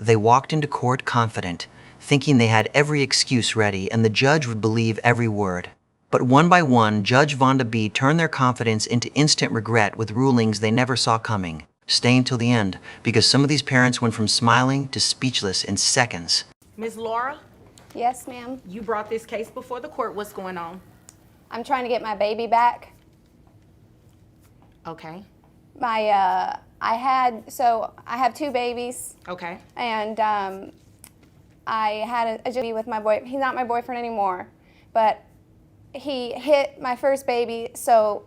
They walked into court confident, thinking they had every excuse ready and the judge would believe every word. But one by one, Judge Vonda B turned their confidence into instant regret with rulings they never saw coming, staying till the end, because some of these parents went from smiling to speechless in seconds. Ms. Laura? Yes, ma'am. You brought this case before the court. What's going on? I'm trying to get my baby back. Okay. I have two babies. Okay. And I had a baby with my boy. He's not my boyfriend anymore, but he hit my first baby, so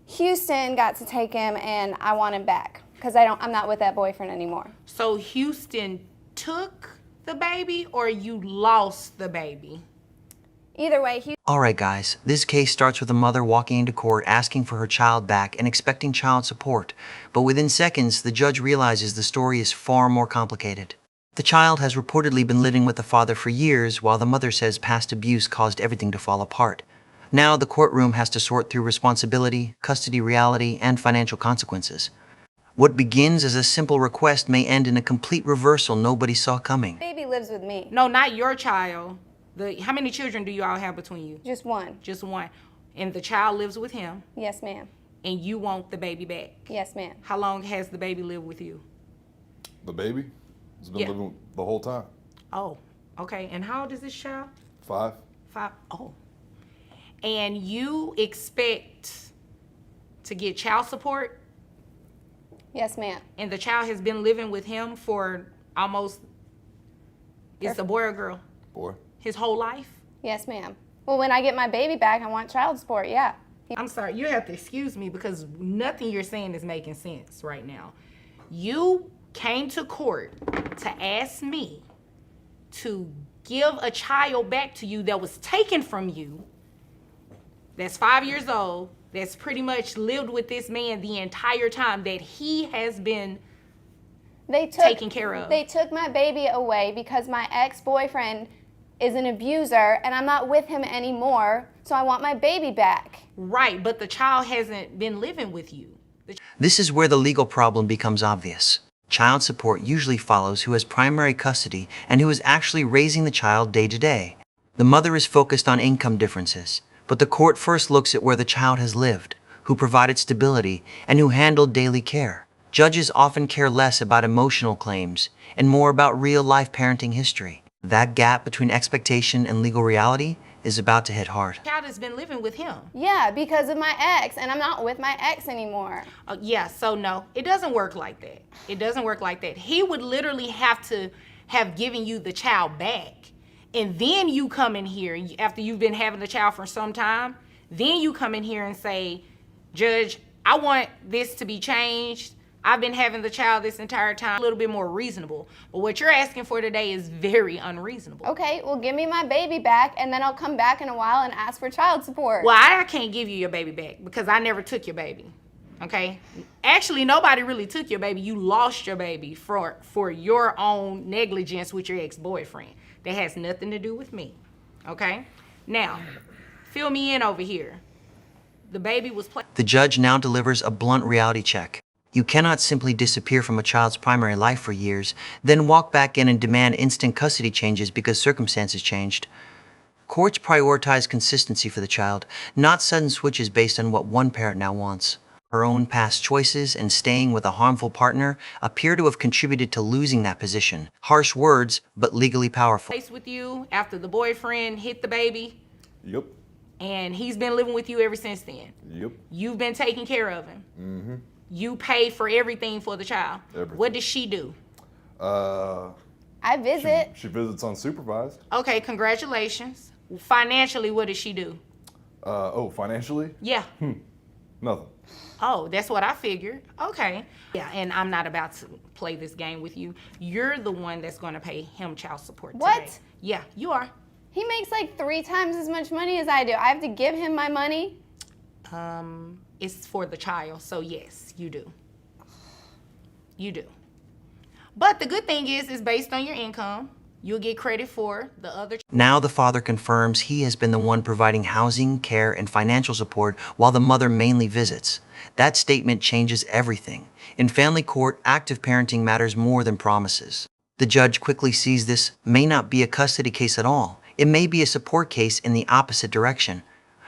Houston got to take him, and I want him back because I'm not with that boyfriend anymore. So Houston took the baby, or you lost the baby? Either way, All right, guys, this case starts with a mother walking into court asking for her child back and expecting child support. But within seconds, the judge realizes the story is far more complicated. The child has reportedly been living with the father for years, while the mother says past abuse caused everything to fall apart. Now the courtroom has to sort through responsibility, custody reality, and financial consequences. What begins as a simple request may end in a complete reversal nobody saw coming. baby lives with me. No, not your child. How many children do you all have between you? Just one. Just one. And the child lives with him, Yes, ma'am. and you want the baby back. Yes, ma'am. How long has the baby lived with you? The baby has been Yeah. living the whole time. Oh, okay. And how old is this child? 5. 5. Oh. And you expect to get child support, Yes, ma'am. and the child has been living with him for almost, it's a boy or girl? Boy. His whole life? Yes, ma'am. Well, when I get my baby back, I want child support, yeah. I'm sorry, you have to excuse me because nothing you're saying is making sense right now. You came to court to ask me to give a child back to you that was taken from you, that's 5 years old, that's pretty much lived with this man the entire time that he has been taken care of. They took my baby away because my ex-boyfriend is an abuser and I'm not with him anymore, so I want my baby back. Right, but the child hasn't been living with you. This is where the legal problem becomes obvious. Child support usually follows who has primary custody and who is actually raising the child day to day. The mother is focused on income differences, but the court first looks at where the child has lived, who provided stability, and who handled daily care. Judges often care less about emotional claims and more about real-life parenting history. That gap between expectation and legal reality is about to hit hard. The child has been living with him. Yeah, because of my ex, and I'm not with my ex anymore. Yeah, so no, it doesn't work like that. It doesn't work like that. He would literally have to have given you the child back. And then you come in here, after you've been having the child for some time, then you come in here and say, Judge, I want this to be changed. I've been having the child this entire time. A little bit more reasonable. But what you're asking for today is very unreasonable. Okay, well, give me my baby back, and then I'll come back in a while and ask for child support. Well, I can't give you your baby back because I never took your baby, okay? Actually, nobody really took your baby. You lost your baby for your own negligence with your ex-boyfriend. That has nothing to do with me, okay? Now, fill me in over here. The baby was The judge now delivers a blunt reality check. You cannot simply disappear from a child's primary life for years, then walk back in and demand instant custody changes because circumstances changed. Courts prioritize consistency for the child, not sudden switches based on what one parent now wants. Her own past choices and staying with a harmful partner appear to have contributed to losing that position. Harsh words, but legally powerful. placed with you after the boyfriend hit the baby, Yep. and he's been living with you ever since then. Yep. You've been taking care of him. Mm-hmm. You pay for everything for the child. Everything. What does she do? I visit. She visits unsupervised. Okay, congratulations. Financially, what does she do? Financially? Yeah. Nothing. Oh, that's what I figured. Okay. Yeah, and I'm not about to play this game with you. You're the one that's going to pay him child support today. What? Yeah, you are. He makes like 3 times as much money as I do. I have to give him my money? It's for the child, so yes, you do. You do. But the good thing is it's based on your income. you'll get credit for the other. Now the father confirms he has been the one providing housing, care, and financial support while the mother mainly visits. That statement changes everything. In family court, active parenting matters more than promises. The judge quickly sees this may not be a custody case at all. It may be a support case in the opposite direction.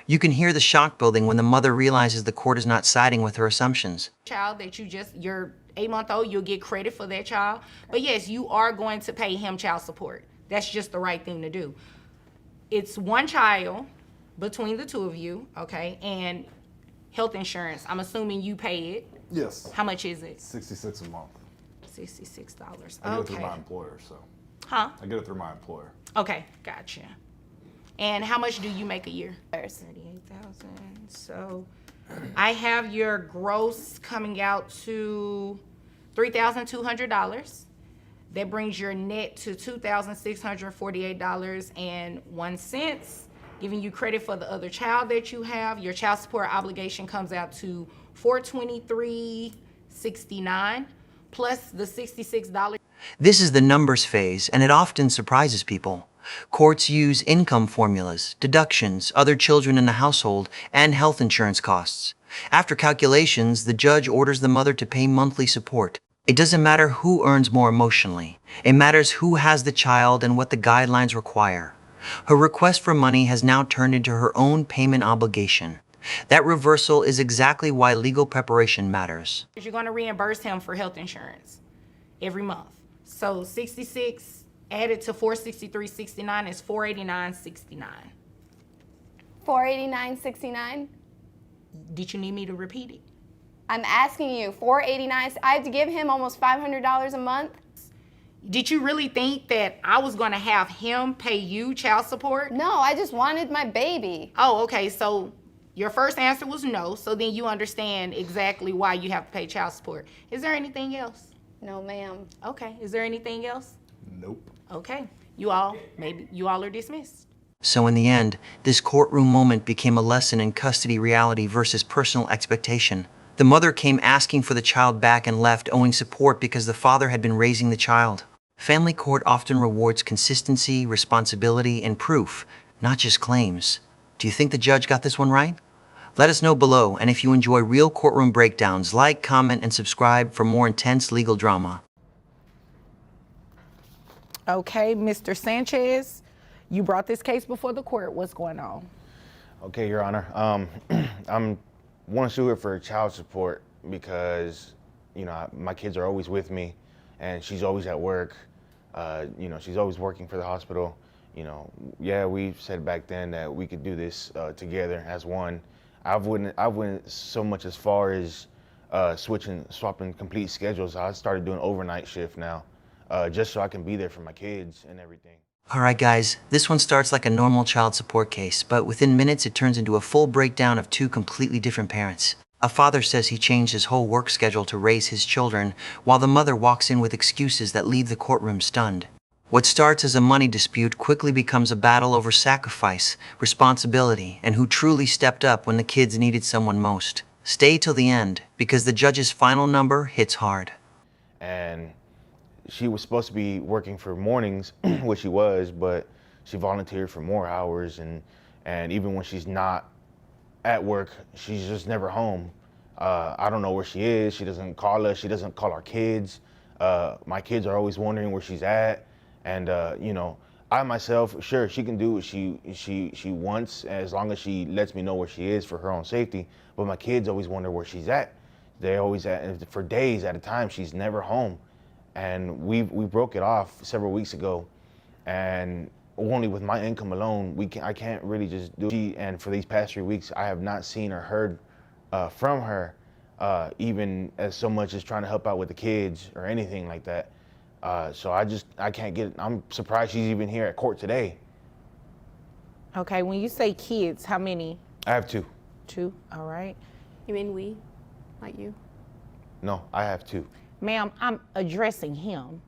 You can hear the shock building when the mother realizes the court is not siding with her assumptions. Child that you're 8-month-old, you'll get credit for that child. But yes, you are going to pay him child support. That's just the right thing to do. It's one child between the two of you, okay? And health insurance, I'm assuming you pay it. Yes. How much is it? $66 a month. $66. I get it through Okay. my employer, so. Huh? I get it through my employer. Okay, gotcha. And how much do you make a year? There's 38,000. So I have your gross coming out to $3,200. That brings your net to $2,648.01. Giving you credit for the other child that you have. Your child support obligation comes out to $423.69 plus the $66. This is the numbers phase, and it often surprises people. Courts use income formulas, deductions, other children in the household, and health insurance costs. After calculations, the judge orders the mother to pay monthly support. It doesn't matter who earns more emotionally. It matters who has the child and what the guidelines require. Her request for money has now turned into her own payment obligation. That reversal is exactly why legal preparation matters. You're going to reimburse him for health insurance every month. So 66 added to 463.69 is 489.69. 489.69. Did you need me to repeat it? I'm asking you, 489. I have to give him almost $500 a month. Did you really think that I was going to have him pay you child support? No, I just wanted my baby. Oh, okay. So your first answer was no. So then you understand exactly why you have to pay child support. Is there anything else? No, ma'am. Okay. Is there anything else? Nope. Okay. You all are dismissed. So in the end, this courtroom moment became a lesson in custody reality versus personal expectation. The mother came asking for the child back and left owing support because the father had been raising the child. Family court often rewards consistency, responsibility, and proof, not just claims. Do you think the judge got this one right? Let us know below, and if you enjoy real courtroom breakdowns, like, comment, and subscribe for more intense legal drama. Okay, Mr. Sanchez, you brought this case before the court. What's going on? Okay, Your Honor. I'm want to sue her for child support because, my kids are always with me, and she's always at work. She's always working for the hospital. Yeah, we said back then that we could do this together as one. I went so much as far as swapping complete schedules. I started doing overnight shift now, just so I can be there for my kids and everything. Alright guys, this one starts like a normal child support case, but within minutes it turns into a full breakdown of two completely different parents. A father says he changed his whole work schedule to raise his children, while the mother walks in with excuses that leave the courtroom stunned. What starts as a money dispute quickly becomes a battle over sacrifice, responsibility, and who truly stepped up when the kids needed someone most. Stay till the end, because the judge's final number hits hard. And she was supposed to be working for mornings, which she was, but she volunteered for more hours, and even when she's not at work, she's just never home. I don't know where she is. She doesn't call us. She doesn't call our kids. My kids are always wondering where she's at. And I myself, sure, she can do what she wants as long as she lets me know where she is for her own safety. But my kids always wonder where she's at. They're always for days at a time. She's never home. And we broke it off several weeks ago, and only with my income alone, I can't really just do it. And for these past 3 weeks, I have not seen or heard from her, even as so much as trying to help out with the kids or anything like that. So I can't get it. I'm surprised she's even here at court today. Okay, when you say kids, how many? I have two. Two, all right. You mean we? Like you? No, I have two. Ma'am, I'm addressing him.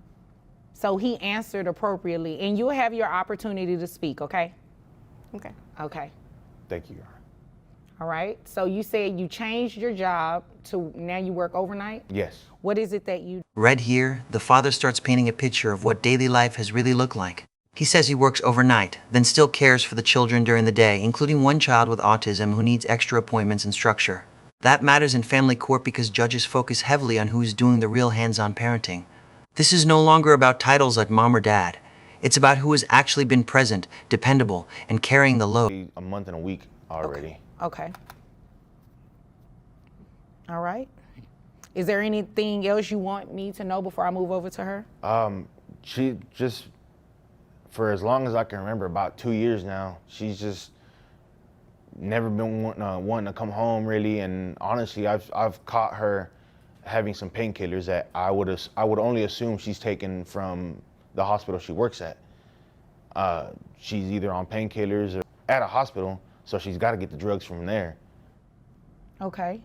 So he answered appropriately, and you'll have your opportunity to speak, okay? Okay. Okay. Thank you, Your Honor. All right. So you said you changed your job now you work overnight? Yes. What is it that you Read here, the father starts painting a picture of what daily life has really looked like. He says he works overnight, then still cares for the children during the day, including one child with autism who needs extra appointments and structure. That matters in family court because judges focus heavily on who's doing the real hands-on parenting. This is no longer about titles like mom or dad. It's about who has actually been present, dependable, and carrying the load. A month and a week already. Okay. All right. Is there anything else you want me to know before I move over to her? She just, for as long as I can remember, about 2 years now, she's just never been wanting to come home really. And honestly, I've caught her having some painkillers that I would only assume she's taken from the hospital she works at. She's either on painkillers or at a hospital, so she's got to get the drugs from there. Okay.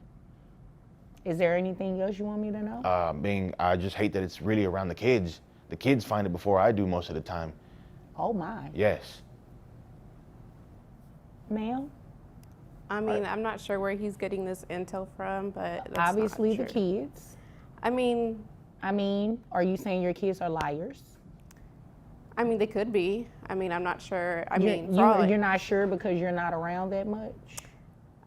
Is there anything else you want me to know? I just hate that it's really around the kids. The kids find it before I do most of the time. Oh my. Yes. Ma'am? I mean, I'm not sure where he's getting this intel from, but that's Obviously not the true. kids. I mean, Are you saying your kids are liars? they could be. I mean, I'm not sure. You're not sure because you're not around that much?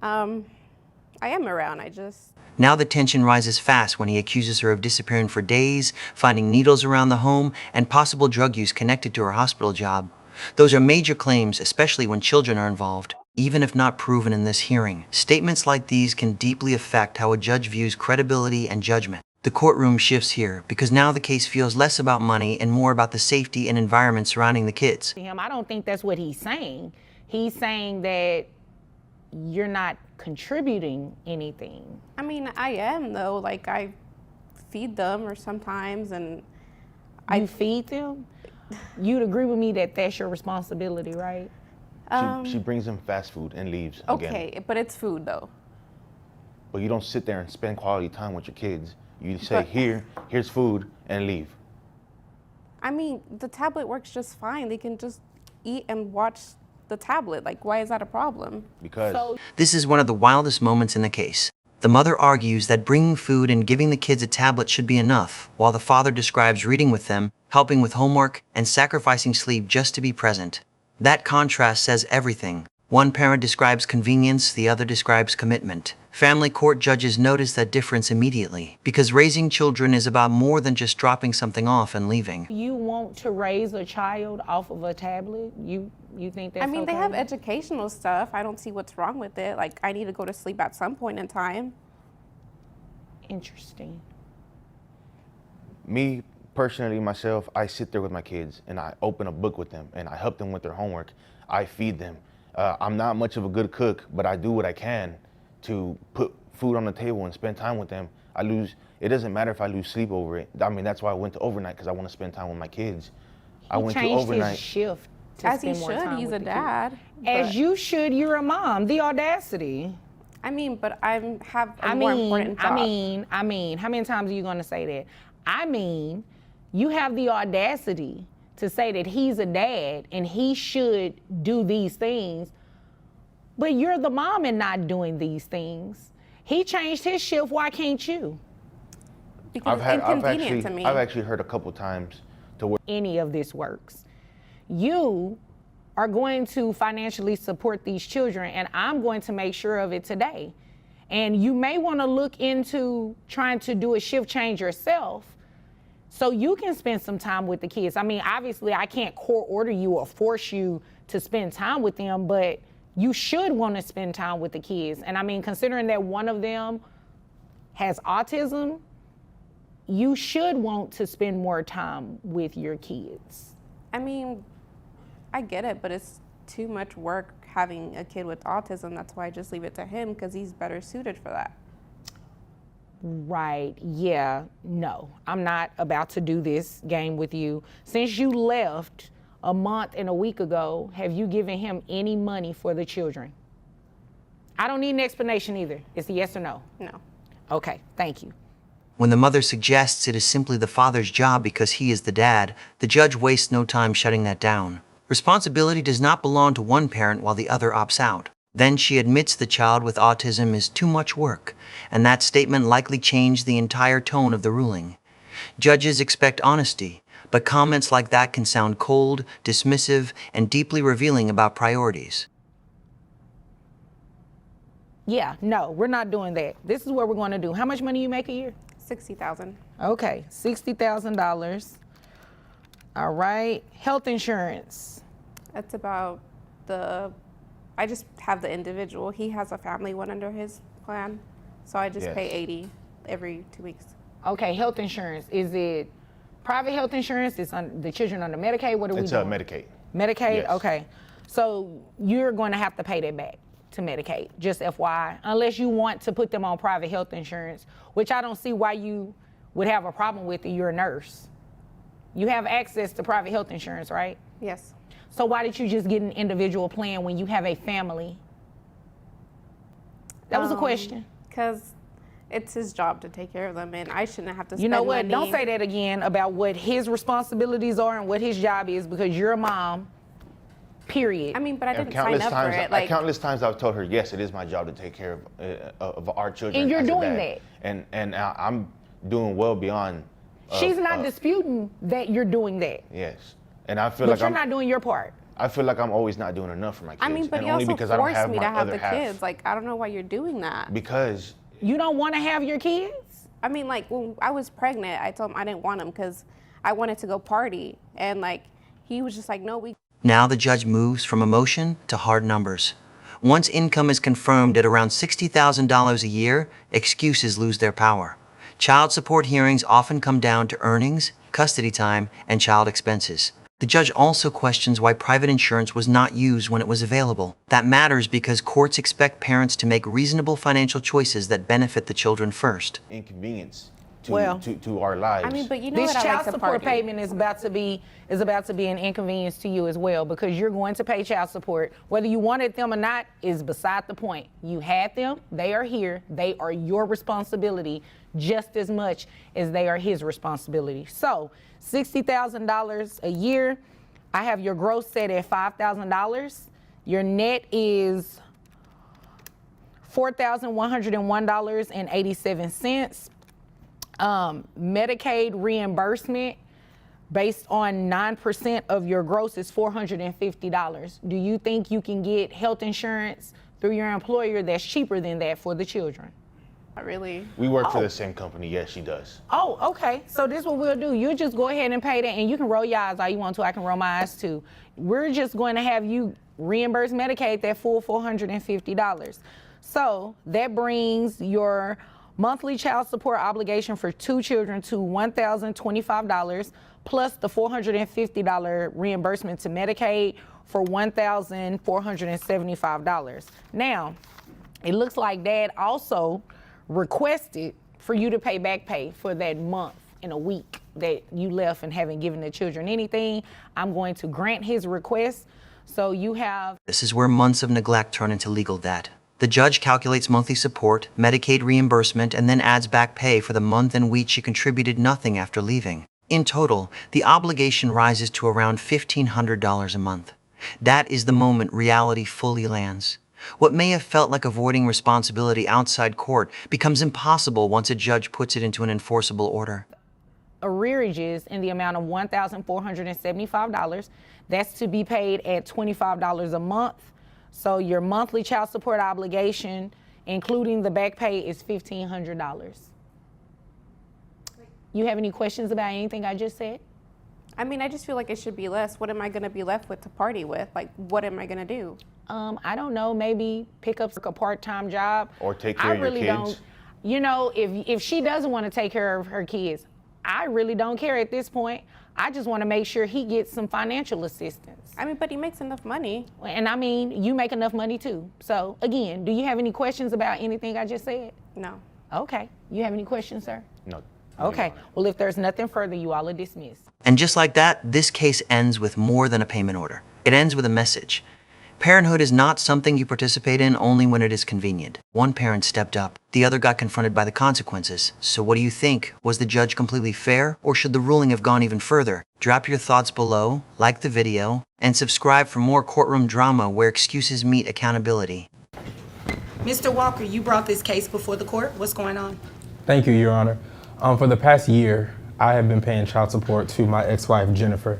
I am around. I just. Now the tension rises fast when he accuses her of disappearing for days, finding needles around the home, and possible drug use connected to her hospital job. Those are major claims, especially when children are involved, even if not proven in this hearing. Statements like these can deeply affect how a judge views credibility and judgment. The courtroom shifts here because now the case feels less about money and more about the safety and environment surrounding the kids. I don't think that's what he's saying. He's saying that you're not contributing anything. I mean, I am though. Like I feed them, or sometimes, and You feed them? You'd agree with me that that's your responsibility, right? She brings them fast food and leaves again. okay, but it's food though. But you don't sit there and spend quality time with your kids. You say, here's food, and leave. I mean, the tablet works just fine. They can just eat and watch the tablet. Like, why is that a problem? Because This is one of the wildest moments in the case. The mother argues that bringing food and giving the kids a tablet should be enough, while the father describes reading with them, helping with homework, and sacrificing sleep just to be present. That contrast says everything. One parent describes convenience, the other describes commitment. Family court judges notice that difference immediately, because raising children is about more than just dropping something off and leaving. You want to raise a child off of a tablet? You think that's They okay? have educational stuff. I don't see what's wrong with it. Like, I need to go to sleep at some point in time. Interesting. me personally, myself, I sit there with my kids and I open a book with them and I help them with their homework. I feed them. I'm not much of a good cook, but I do what I can to put food on the table and spend time with them. It doesn't matter if I lose sleep over it. That's why I went to overnight, because I want to spend time with my kids. I went to changed overnight. his shift to As he spend more should, time he's with a the kids. dad. As but- you should, you're a mom. The audacity. but I have a more important job. how many times are you gonna say that? You have the audacity to say that he's a dad and he should do these things, but you're the mom and not doing these things. He changed his shift, why can't you? Because it's inconvenient to me. I've actually heard a couple times to where Any of this works. You are going to financially support these children, and I'm going to make sure of it today. And you may want to look into trying to do a shift change yourself so you can spend some time with the kids. Obviously, I can't court order you or force you to spend time with them, but you should want to spend time with the kids. And considering that one of them has autism, you should want to spend more time with your kids. I get it, but it's too much work having a kid with autism. That's why I just leave it to him, because he's better suited for that. Right, yeah, no. I'm not about to do this game with you. Since you left a month and a week ago, have you given him any money for the children? I don't need an explanation either. It's a yes or no. No. Okay, thank you. When the mother suggests it is simply the father's job because he is the dad, the judge wastes no time shutting that down. Responsibility does not belong to one parent while the other opts out. Then she admits the child with autism is too much work, and that statement likely changed the entire tone of the ruling. Judges expect honesty, but comments like that can sound cold, dismissive, and deeply revealing about priorities. Yeah, no, we're not doing that. This is what we're going to do. How much money you make a year? $60,000. Okay, $60,000. All right, health insurance. That's about I just have the individual. He has a family one under his plan, so I just Yes. pay $80 every 2 weeks. Okay, health insurance. Is it private health insurance? Is the children under Medicaid? What are we It's doing? Medicaid. Medicaid? Yes. Okay. So you're going to have to pay that back to Medicaid, just FYI, unless you want to put them on private health insurance, which I don't see why you would have a problem with it. You're a nurse. You have access to private health insurance, right? Yes. So why did you just get an individual plan when you have a family? That was a question. Because it's his job to take care of them, and I shouldn't have to spend You know what? money. Don't say that again about what his responsibilities are and what his job is, because you're a mom, period. I mean, but I And didn't sign up for it. Like, countless times I've told her, yes, it is my job to take care of our children. And you're as a doing dad. And I'm doing well beyond. She's not disputing that you're doing that, Yes, and I feel but like you're I'm. not doing your part. I feel like I'm always not doing enough for my kids. I mean, but and you only also because I don't forced have me my to have other the half. kids. Like, I don't know why you're doing that. Because You don't want to have your kids? I mean, like, when I was pregnant, I told him I didn't want him because I wanted to go party. And, like, he was just like, no, we. Now the judge moves from emotion to hard numbers. Once income is confirmed at around $60,000 a year, excuses lose their power. Child support hearings often come down to earnings, custody time, and child expenses. The judge also questions why private insurance was not used when it was available. That matters because courts expect parents to make reasonable financial choices that benefit the children first. inconvenience Well, to our lives. I mean, but you know This what I child like to support party. payment is about to be an inconvenience to you as well, because you're going to pay child support. Whether you wanted them or not is beside the point. You had them, they are here, they are your responsibility just as much as they are his responsibility. So $60,000 a year, I have your gross set at $5,000. Your net is $4,101.87. Medicaid reimbursement based on 9% of your gross is $450. Do you think you can get health insurance through your employer that's cheaper than that for the children? Not really. we work for the same company. Yes, she does. Oh, okay. So this is what we'll do. You just go ahead and pay that, and you can roll your eyes all you want to. I can roll my eyes too. We're just going to have you reimburse Medicaid that full $450. So that brings your monthly child support obligation for 2 children to $1,025, plus the $450 reimbursement to Medicaid for $1,475. Now, it looks like Dad also requested for you to pay back pay for that month and a week that you left and haven't given the children anything. I'm going to grant his request. So you have. This is where months of neglect turn into legal debt. The judge calculates monthly support, Medicaid reimbursement, and then adds back pay for the month and week she contributed nothing after leaving. In total, the obligation rises to around $1,500 a month. That is the moment reality fully lands. What may have felt like avoiding responsibility outside court becomes impossible once a judge puts it into an enforceable order. Arrearages in the amount of $1,475. That's to be paid at $25 a month. So your monthly child support obligation, including the back pay, is $1,500. You have any questions about anything I just said? I mean, I just feel like it should be less. What am I going to be left with to party with? Like, what am I going to do? I don't know, maybe pick up a part-time job. Or take care I of your really kids. don't. You know, if she doesn't want to take care of her kids, I really don't care at this point. I just want to make sure he gets some financial assistance. I mean, but he makes enough money. And I mean, you make enough money too. So again, do you have any questions about anything I just said? No. Okay. You have any questions, sir? No. Okay. Well, if there's nothing further, you all are dismissed. And just like that, this case ends with more than a payment order. It ends with a message. Parenthood is not something you participate in only when it is convenient. One parent stepped up. The other got confronted by the consequences. So what do you think? Was the judge completely fair, or should the ruling have gone even further? Drop your thoughts below, like the video, and subscribe for more courtroom drama where excuses meet accountability. Mr. Walker, you brought this case before the court. What's going on? Thank you, Your Honor. For the past year, I have been paying child support to my ex-wife, Jennifer.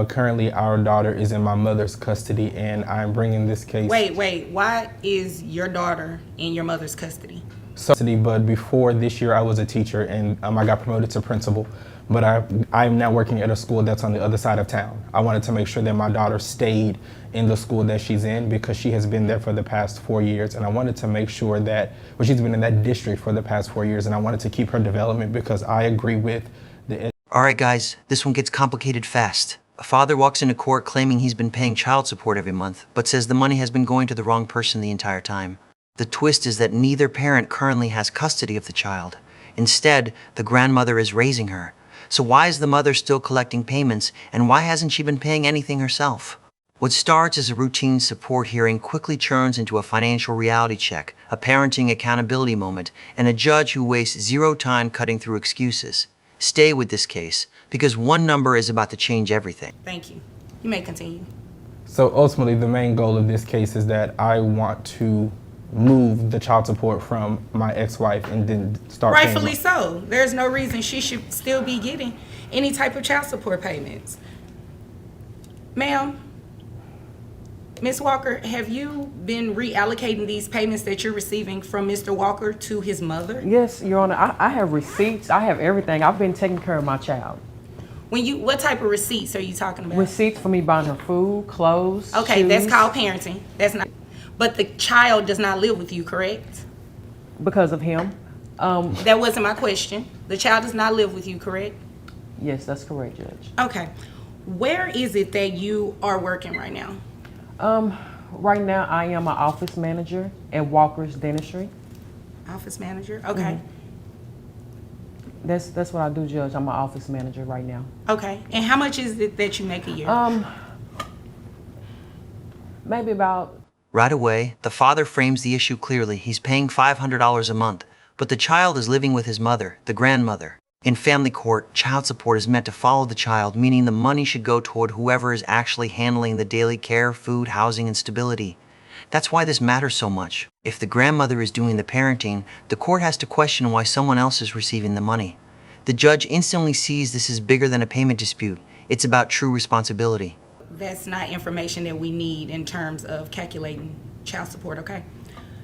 Currently, our daughter is in my mother's custody, and I'm bringing this case. Wait. Why is your daughter in your mother's custody? But before this year, I was a teacher, and I got promoted to principal. But I'm now working at a school that's on the other side of town. I wanted to make sure that my daughter stayed in the school that she's in because she has been there for the past 4 years. And I wanted to make sure that, well, she's been in that district for the past 4 years, and I wanted to keep her development because I agree with the... All right, guys, this one gets complicated fast. A father walks into court claiming he's been paying child support every month, but says the money has been going to the wrong person the entire time. The twist is that neither parent currently has custody of the child. Instead, the grandmother is raising her. So why is the mother still collecting payments, and why hasn't she been paying anything herself? What starts as a routine support hearing quickly churns into a financial reality check, a parenting accountability moment, and a judge who wastes zero time cutting through excuses. Stay with this case, because one number is about to change everything. Thank you. You may continue. So ultimately, the main goal of this case is that I want to move the child support from my ex-wife and then start paying Rightfully so. There's no reason she should still be getting any type of child support payments. Ma'am, Ms. Walker, have you been reallocating these payments that you're receiving from Mr. Walker to his mother? Yes, Your Honor. I have receipts. I have everything. I've been taking care of my child. What type of receipts are you talking about? Receipts for me buying her food, clothes, Okay, shoes. that's called parenting. That's not. But the child does not live with you, correct? Because of him. That wasn't my question. The child does not live with you, correct? Yes, that's correct, Judge. Okay. Where is it that you are working right now? Right now, I am an office manager at Walker's Dentistry. Office manager? Okay. That's what I do, Judge. I'm an office manager right now. Okay. And how much is it that you make a year? Maybe about... Right away, the father frames the issue clearly. He's paying $500 a month, but the child is living with his mother, the grandmother. In family court, child support is meant to follow the child, meaning the money should go toward whoever is actually handling the daily care, food, housing, and stability. That's why this matters so much. If the grandmother is doing the parenting, the court has to question why someone else is receiving the money. The judge instantly sees this is bigger than a payment dispute. It's about true responsibility. That's not information that we need in terms of calculating child support, okay?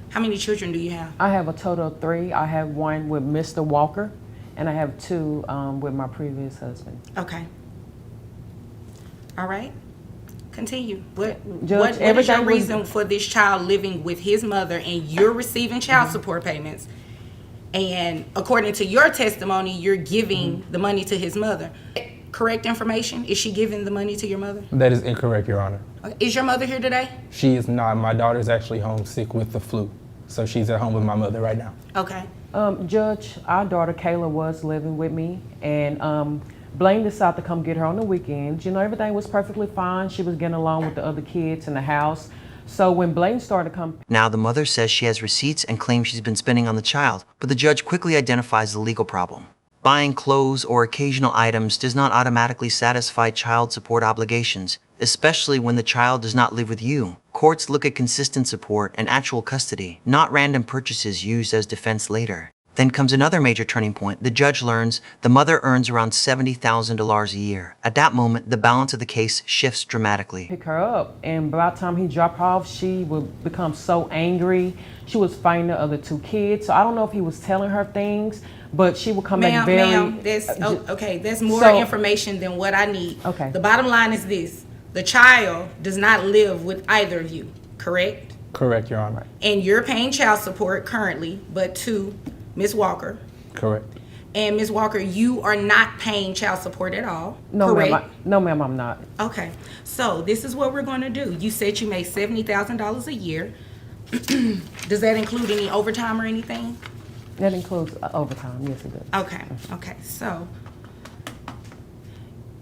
How many children do you have? I have a total of 3. I have 1 with Mr. Walker, and I have 2 with my previous husband. Okay. All right. Continue. What Judge, is your everything was- reason for this child living with his mother and you're receiving child support payments? And according to your testimony, you're giving the money to his mother. Correct information? Is she giving the money to your mother? That is incorrect, Your Honor. Is your mother here today? She is not. My daughter's actually homesick with the flu, so she's at home with my mother right now. Okay. Judge, our daughter Kayla was living with me, and Blaine decided to come get her on the weekends. You know, everything was perfectly fine. She was getting along with the other kids in the house. So when Blaine started to come... Now the mother says she has receipts and claims she's been spending on the child, but the judge quickly identifies the legal problem. Buying clothes or occasional items does not automatically satisfy child support obligations, especially when the child does not live with you. Courts look at consistent support and actual custody, not random purchases used as defense later. Then comes another major turning point. The judge learns the mother earns around $70,000 a year. At that moment, the balance of the case shifts dramatically. Pick her up, and by the time he dropped her off, she would become so angry. She was fighting the other 2 kids. So I don't know if he was telling her things, but she would come back very... Ma'am, that's more information than what I need. Okay. The bottom line is this. The child does not live with either of you, correct? Correct, Your Honor. And you're paying child support currently, but to Ms. Walker. Correct. And Ms. Walker, you are not paying child support at all, No, correct? ma'am, I'm not. Okay, so this is what we're going to do. You said you made $70,000 a year. Does that include any overtime or anything? That includes overtime, yes it does. Okay, so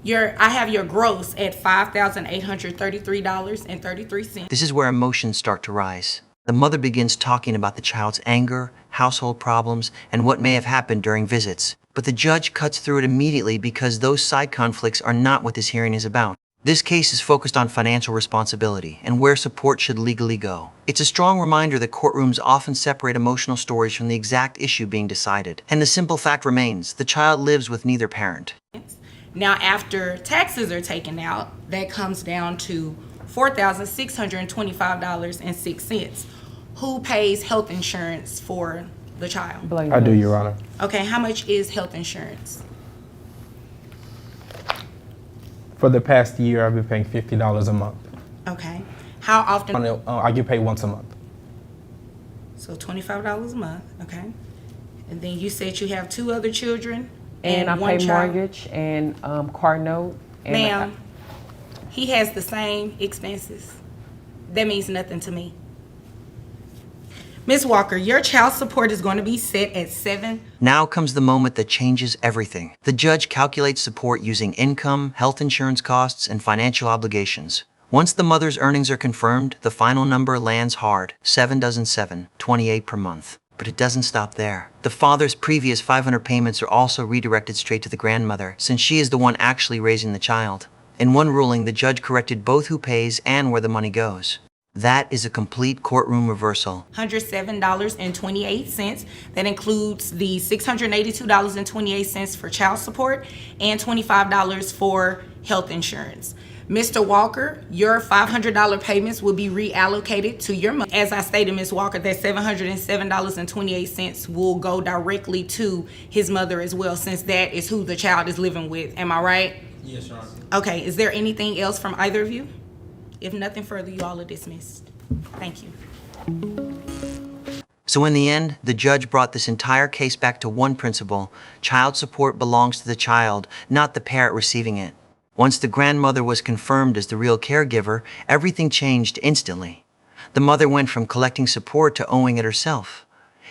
I have your gross at $5,833.33. This is where emotions start to rise. The mother begins talking about the child's anger, household problems, and what may have happened during visits. But the judge cuts through it immediately because those side conflicts are not what this hearing is about. This case is focused on financial responsibility and where support should legally go. It's a strong reminder that courtrooms often separate emotional stories from the exact issue being decided. And the simple fact remains, the child lives with neither parent. Now, after taxes are taken out, that comes down to $4,625.06. Who pays health insurance for the child? I do, Your Honor. Okay, how much is health insurance? For the past year, I've been paying $50 a month. Okay. How often? I get paid once a month. So $25 a month, okay. And then you said you have 2 other children And I one pay child. mortgage and car note. And Ma'am, he has the same expenses. That means nothing to me. Ms. Walker, your child support is going to be set at $7. Now comes the moment that changes everything. The judge calculates support using income, health insurance costs, and financial obligations. Once the mother's earnings are confirmed, the final number lands hard, 7 dozen 7, 28 per month. But it doesn't stop there. The father's previous 500 payments are also redirected straight to the grandmother, since she is the one actually raising the child. In one ruling, the judge corrected both who pays and where the money goes. That is a complete courtroom reversal. $107.28. That includes the $682.28 for child support and $25 for health insurance. Mr. Walker, your $500 payments will be reallocated to your mother. As I stated, Ms. Walker, that $707.28 will go directly to his mother as well, since that is who the child is living with. Am I right? Yes, Your Honor. Okay, is there anything else from either of you? If nothing further, you all are dismissed. Thank you. So in the end, the judge brought this entire case back to one principle. Child support belongs to the child, not the parent receiving it. Once the grandmother was confirmed as the real caregiver, everything changed instantly. The mother went from collecting support to owing it herself.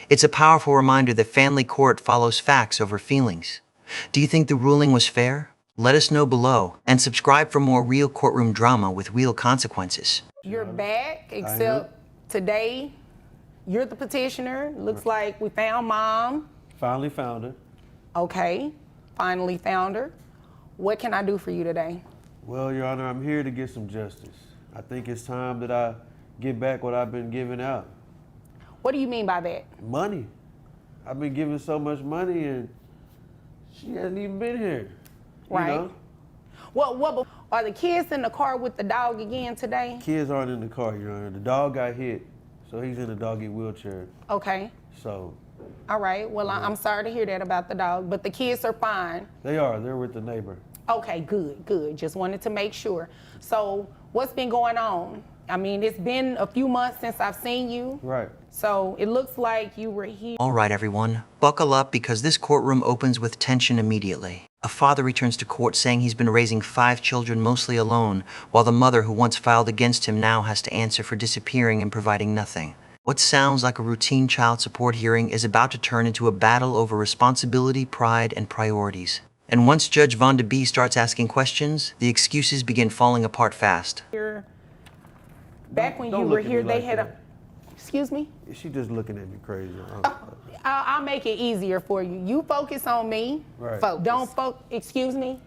It's a powerful reminder that family court follows facts over feelings. Do you think the ruling was fair? Let us know below, and subscribe for more real courtroom drama with real consequences. You're back, except today you're the petitioner. Looks like we found mom. Finally found her. Okay, finally found her. What can I do for you today? Well, Your Honor, I'm here to get some justice. I think it's time that I get back what I've been giving out. What do you mean by that? Money. I've been giving so much money and she hasn't even been here. Right. You know? What are the kids in the car with the dog again today? Kids aren't in the car, Your Honor. The dog got hit, so he's in a doggy wheelchair. Okay. So. All right. Well, I'm sorry to hear that about the dog, but the kids are fine. They are. They're with the neighbor. Okay, good. Just wanted to make sure. So what's been going on? I mean, it's been a few months since I've seen you. Right. So it looks like you were here. All right, everyone, buckle up because this courtroom opens with tension immediately. A father returns to court saying he's been raising 5 children mostly alone, while the mother who once filed against him now has to answer for disappearing and providing nothing. What sounds like a routine child support hearing is about to turn into a battle over responsibility, pride, and priorities. And once Judge Vonda B starts asking questions, the excuses begin falling apart fast. Back when you Don't were look at here, me they like had that. Excuse me? She just looking at me crazy. I'll make it easier for you. You focus on me. Right. Don't excuse me.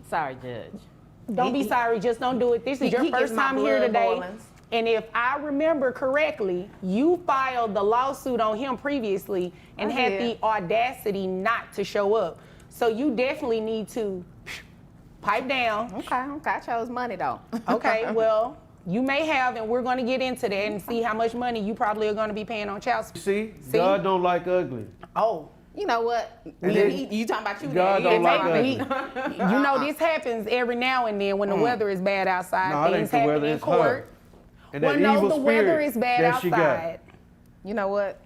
Sorry, Judge. Don't be sorry, just don't do it. This is your he first gets my time here blood today. boilings. And if I remember correctly, you filed the lawsuit on him previously and I had did. the audacity not to show up. So you definitely need to pipe down. Okay, I chose money though. Okay, well, you may have, and we're going to get into that and see how much money you probably are going to be paying on child support. See? God don't like ugly. Oh, You know what? And then- You talking about you? God then. don't like maybe ugly. you know this happens every now and then when the weather is bad outside. No, it ain't Things the happen weather, in it's court. her. And Well, that no, evil the weather spirit is bad that she got. outside. You know what?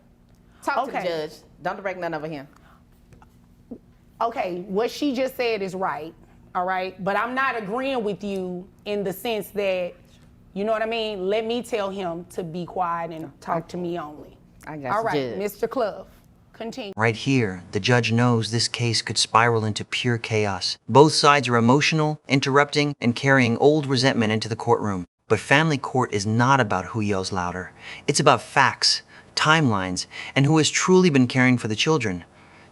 Talk to the Okay. judge. Don't direct none over him. Okay, what she just said is right, all right? But I'm not agreeing with you in the sense that, you know what I mean? Let me tell him to be quiet and talk to me only. I got All you, right, Judge. Mr. Clough, continue. Right here, the judge knows this case could spiral into pure chaos. Both sides are emotional, interrupting, and carrying old resentment into the courtroom. But family court is not about who yells louder. It's about facts, timelines, and who has truly been caring for the children.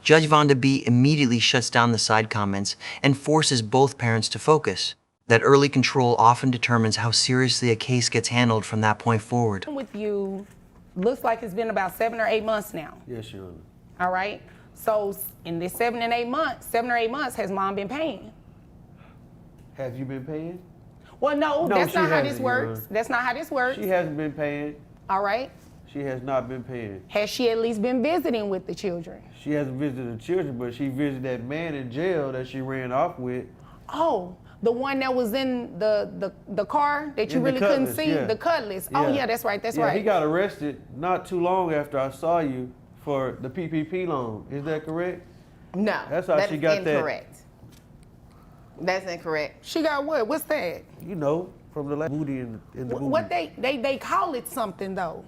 Judge Vonda B immediately shuts down the side comments and forces both parents to focus. That early control often determines how seriously a case gets handled from that point forward. With you, looks like it's been about 7 or 8 months now. Yes, Your Honor. All right. So in this 7 or 8 months, has mom been paying? Have you been paying? Well, no, No, that's she not how hasn't, this Your works. Honor. That's not how this works. She hasn't been paying. All right. She has not been paying. Has she at least been visiting with the children? She hasn't visited the children, but she visited that man in jail that she ran off with. Oh, the one that was in the car that you In the really couldn't Cutlass, see? yeah. The Cutlass. Oh, yeah, that's right, that's right. He got arrested not too long after I saw you for the PPP loan. Is that correct? No, That's how she got that. incorrect. That's incorrect. She got what? What's that? You know, from the last booty in the booty. What they call it something though.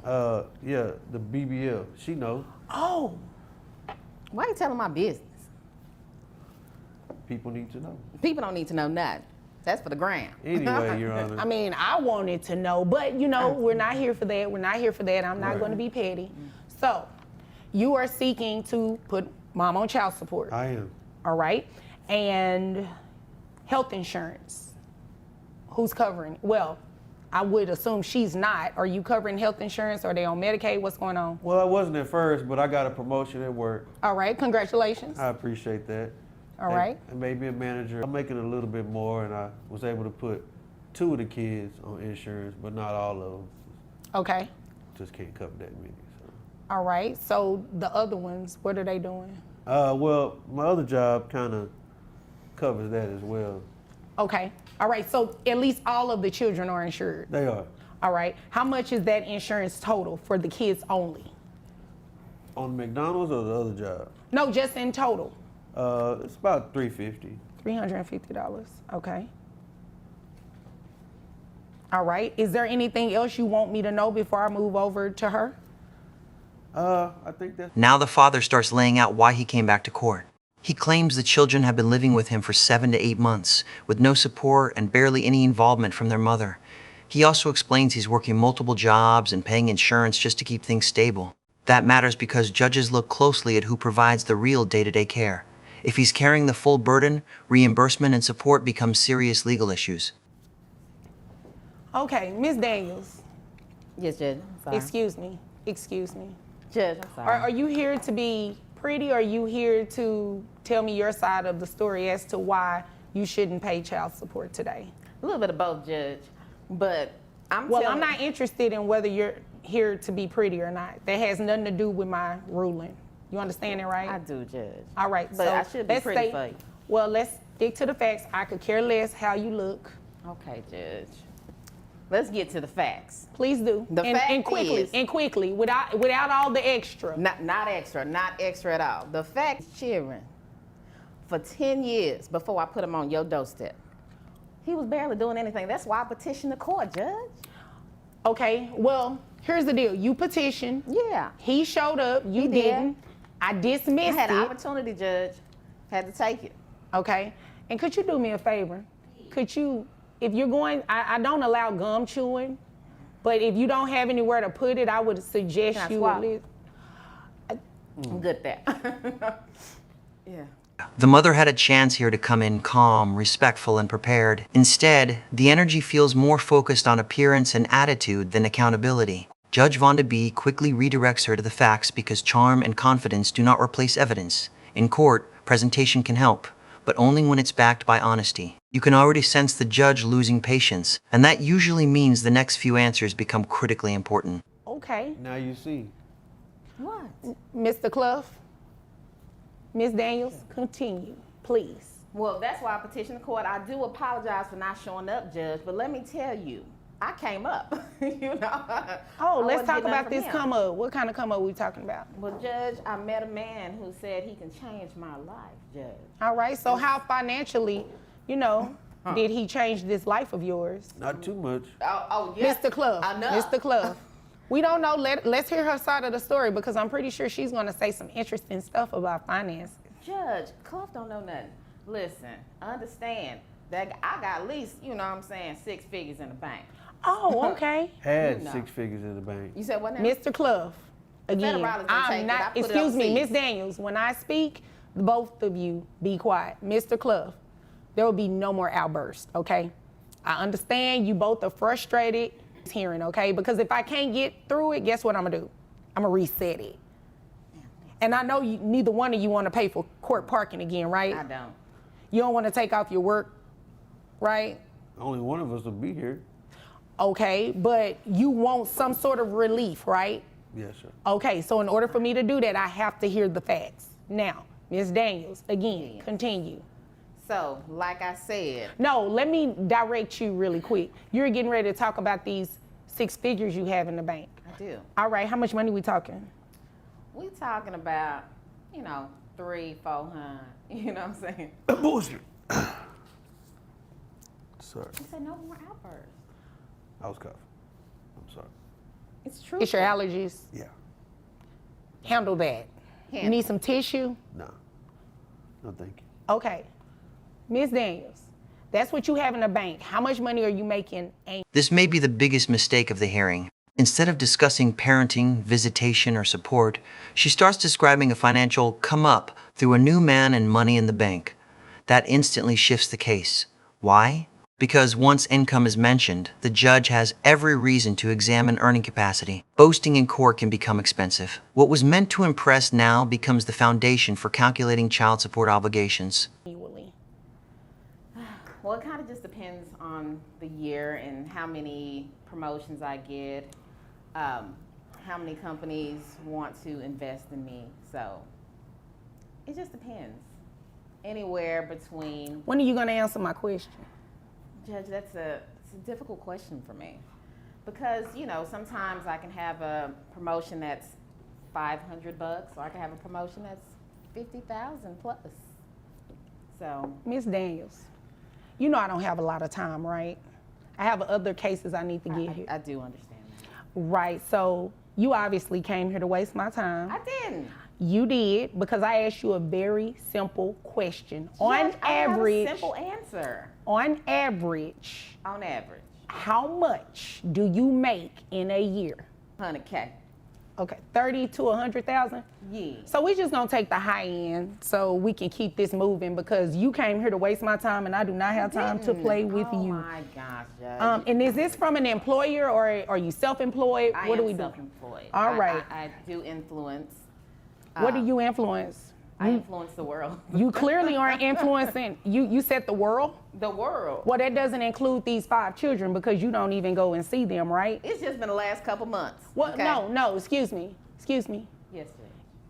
Yeah, the BBL. She know. Oh, Why you telling my business? People need to know. People don't need to know nothing. That's for the gram. Anyway, Your Honor. I mean, I wanted to know, but you know, we're not here for that. We're not here for that. I'm not Right. going to be petty. So, you are seeking to put mom on child support. I am. All right, and health insurance. Who's covering? Well, I would assume she's not. Are you covering health insurance? Are they on Medicaid? What's going on? Well, I wasn't at first, but I got a promotion at work. All right, congratulations. I appreciate that. All right. And maybe a manager. I'm making a little bit more, and I was able to put 2 of the kids on insurance, but not all of them. Okay. Just can't cover that many. So. All right. So the other ones, what are they doing? Well, my other job kind of covers that as well. Okay. All right. So at least all of the children are insured. They are. All right. How much is that insurance total for the kids only? On McDonald's or the other job? No, just in total. It's about $350. $350. Okay. All right. Is there anything else you want me to know before I move over to her? I think that's. Now the father starts laying out why he came back to court. He claims the children have been living with him for 7 to 8 months, with no support and barely any involvement from their mother. He also explains he's working multiple jobs and paying insurance just to keep things stable. That matters because judges look closely at who provides the real day-to-day care. If he's carrying the full burden, reimbursement and support become serious legal issues. Okay, Ms. Daniels. Yes, Judge. I'm sorry. Excuse me. Excuse me. Judge, I'm sorry. Are you here to be pretty, or are you here to tell me your side of the story as to why you shouldn't pay child support today? A little bit of both, Judge. But I'm not interested in whether you're here to be pretty or not. That has nothing to do with my ruling. You understand it, right? I do, Judge. All right, But so I should be let's pretty say, for you. well, let's stick to the facts. I could care less how you look. Okay, Judge. Let's get to the facts. Please do. The and fact quickly, is- and quickly, without all the extra. Not extra at all. The fact is, children, for 10 years before I put him on your doorstep, he was barely doing anything. That's why I petitioned the court, Judge. Okay, well, here's the deal. You petitioned. Yeah. He showed up. You He did. didn't. I I dismissed had an it. opportunity, Judge. Had to take it. Okay. And could you do me a favor? Could you, if you're going, I don't allow gum chewing, but if you don't have anywhere to put it, I would suggest Can I you swallow? at least. I'm good at that. Yeah. The mother had a chance here to come in calm, respectful, and prepared. Instead, the energy feels more focused on appearance and attitude than accountability. Judge Vonda B quickly redirects her to the facts because charm and confidence do not replace evidence. In court, presentation can help, but only when it's backed by honesty. You can already sense the judge losing patience, and that usually means the next few answers become critically important. Okay. Now you see. What? Mr. Clough, Ms. Daniels, continue, please. Well, that's why I petitioned the court. I do apologize for not showing up, Judge, but let me tell you, I came up. You know. Oh, I let's wasn't talk getting about nothing this from him. come up. What kind of come up we talking about? Well, Judge, I met a man who said he can change my life, Judge. All right, so how financially, did he change this life of yours? Not too much. Oh yeah. Mr. Clough, I know. Mr. Clough. We don't know, let's hear her side of the story because I'm pretty sure she's gonna say some interesting stuff about finances. Judge, Clough don't know nothing. Listen, understand that I got at least, 6 figures in the bank. Oh, okay. Had You know. 6 figures in the bank. You said what now? Mr. Clough, again, Federal dollars don't take I'm it. I not, put it excuse me, overseas. Ms. Daniels, when I speak, both of you be quiet. Mr. Clough, there will be no more outbursts, okay? I understand you both are frustrated hearing, okay? Because if I can't get through it, guess what I'm gonna do? I'm gonna reset it. And I know neither one of you want to pay for court parking again, right? I don't. You don't want to take off your work, right? Only one of us will be here. Okay, but you want some sort of relief, right? Yes, sir. Okay, so in order for me to do that, I have to hear the facts. Now, Ms. Daniels, again, continue. So, like I said. No, let me direct you really quick. You're getting ready to talk about these 6 figures you have in the bank. I do. All right, how much money we talking? We talking about, 300-400. You know what I'm saying? Bullshit. Sorry, You said no more outbursts. I was coughing. I'm sorry. It's true. It's your allergies. Yeah. Handle that. You Handle. need some tissue? No. No, thank you. Okay. Ms. Daniels, that's what you have in the bank. How much money are you making? This may be the biggest mistake of the hearing. Instead of discussing parenting, visitation, or support, she starts describing a financial come up through a new man and money in the bank. That instantly shifts the case. Why? Because once income is mentioned, the judge has every reason to examine earning capacity. Boasting in court can become expensive. What was meant to impress now becomes the foundation for calculating child support obligations. Annually. Well, it kind of just depends on the year and how many promotions I get, how many companies want to invest in me. So it just depends. Anywhere between. When are you going to answer my question? Judge, it's a difficult question for me because, sometimes I can have a promotion that's $500 or I can have a promotion that's $50,000 plus. So. Ms. Daniels, you know I don't have a lot of time, right? I have other cases I need to get here. I do understand that. Right, so you obviously came here to waste my time. I didn't. You did, because I asked you a very simple question. Judge, I have a simple answer. On average, On average, how much do you make in a year? 100K. Okay, 30 to 100,000? Yeah. So we just gonna take the high end so we can keep this moving because you came here to waste my time and I do not have time to play with you. Oh my gosh, Judge. And is this from an employer or are you self-employed? What do we do? Self-employed. All right. I do influence. What do you influence? I influence the world. You clearly aren't influencing. You said the world? The world. Well, that doesn't include these 5 children because you don't even go and see them, right? It's just been the last couple months. Well, okay? no, excuse me. Yes, Judge.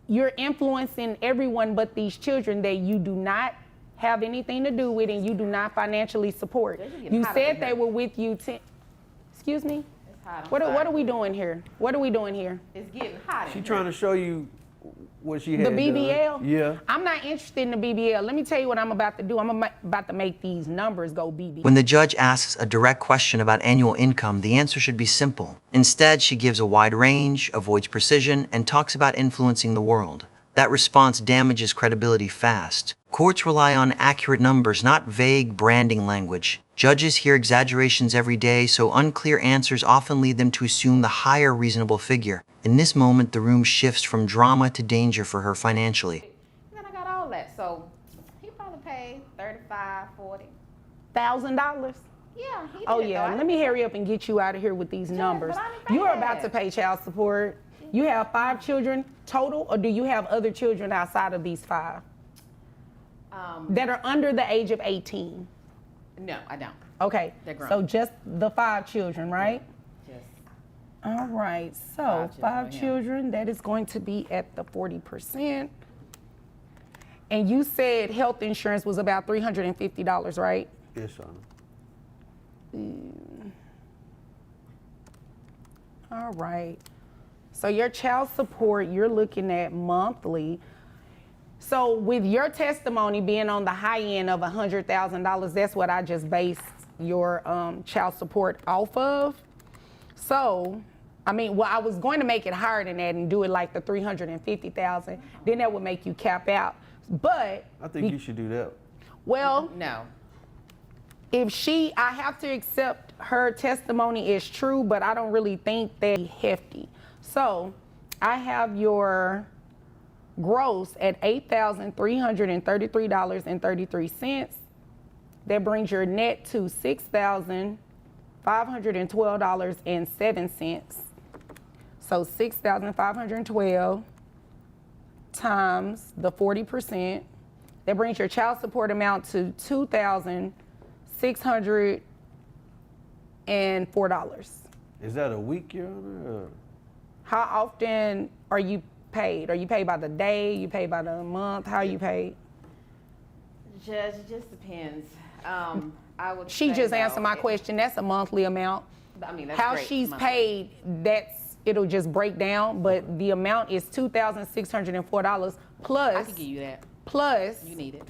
You're influencing everyone but these children that you do not have anything to do with and you do not financially support. You said they were with you. Excuse me? It's hot. What are we doing here? What are we doing here? It's getting hot. She trying to show you what she had The BBL? done. Yeah. I'm not interested in the BBL. Let me tell you what I'm about to do. I'm about to make these numbers go BBL. When the judge asks a direct question about annual income, the answer should be simple. Instead, she gives a wide range, avoids precision, and talks about influencing the world. That response damages credibility fast. Courts rely on accurate numbers, not vague branding language. Judges hear exaggerations every day, so unclear answers often lead them to assume the higher reasonable figure. In this moment, the room shifts from drama to danger for her financially. Then I got all that. So he probably paid $35,000, $1,000? Yeah, he did. Oh though. yeah, let me hurry up and get you out of here with these numbers. but I didn't pay You are that. about to pay child support. You have 5 children total, or do you have other children outside of these 5 that are under the age of 18? No, I don't. Okay, They're grown. so just the 5 children, right? Just All right, so 5 yeah. children, that is going to be at the 40%. And you said health insurance was about $350, right? Yes, Your Honor. All right. So your child support, you're looking at monthly. So with your testimony being on the high end of $100,000, that's what I just based your child support off of. So, I was going to make it higher than that and do it like the $350,000. Then that would make you cap out. But I think you should do that. well, no. I have to accept her testimony is true, but I don't really think that hefty. So I have your gross at $8,333.33. That brings your net to $6,512.07. So $6,512 times the 40%. That brings your child support amount to $2,604. Is that a week, Your Honor? Or? How often are you paid? Are you paid by the day? You paid by the month? How are you paid? Judge, it just depends. I would. She say just no. answered my question. That's a monthly amount. I mean, that's How great she's monthly. paid, it'll just break down, but the amount is $2,604 plus. I can give you that. Plus You need it.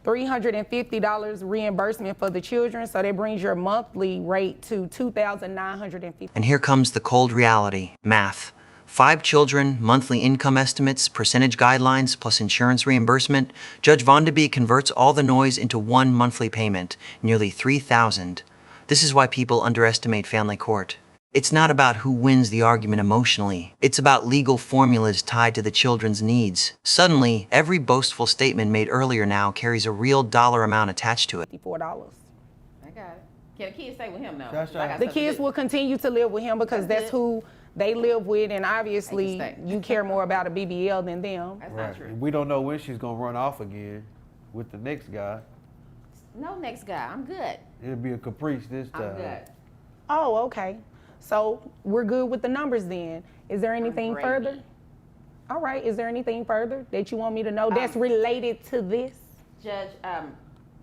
$350 reimbursement for the children, so that brings your monthly rate to $2,950. And here comes the cold reality, math. 5 children, monthly income estimates, percentage guidelines, plus insurance reimbursement. Judge Vonda B converts all the noise into one monthly payment, nearly $3,000. This is why people underestimate family court. It's not about who wins the argument emotionally. It's about legal formulas tied to the children's needs. Suddenly, every boastful statement made earlier now carries a real dollar amount attached to it. $54. I got it. Can the kids stay with him though? That's Like I right. The said, kids will continue to live with him because that's who they live with, and obviously They can stay. you care more about a BBL than them. That's Right. not true. We don't know when she's gonna run off again with the next guy. No, next guy. I'm good. It'll be a caprice this time. I'm good. Oh, okay. So we're good with the numbers then. Is there anything great. further? All right, is there anything further that you want me to know that's related to this? Judge,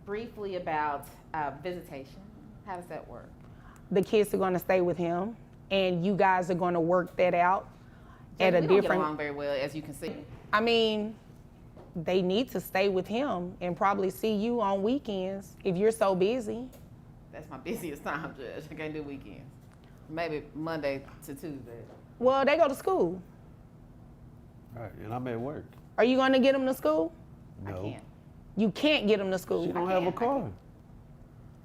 briefly about visitation. How does that work? The kids are gonna stay with him and you guys are gonna work that out at Judge, a we don't get different, along very well, as you can see. I mean, they need to stay with him and probably see you on weekends if you're so busy. That's my busiest time, Judge. I can't do weekends. Maybe Monday to Tuesday. Well, they go to school. Right, and I'm at work. Are you gonna get them to school? I No, can't. You can't get them to school. she don't have a car.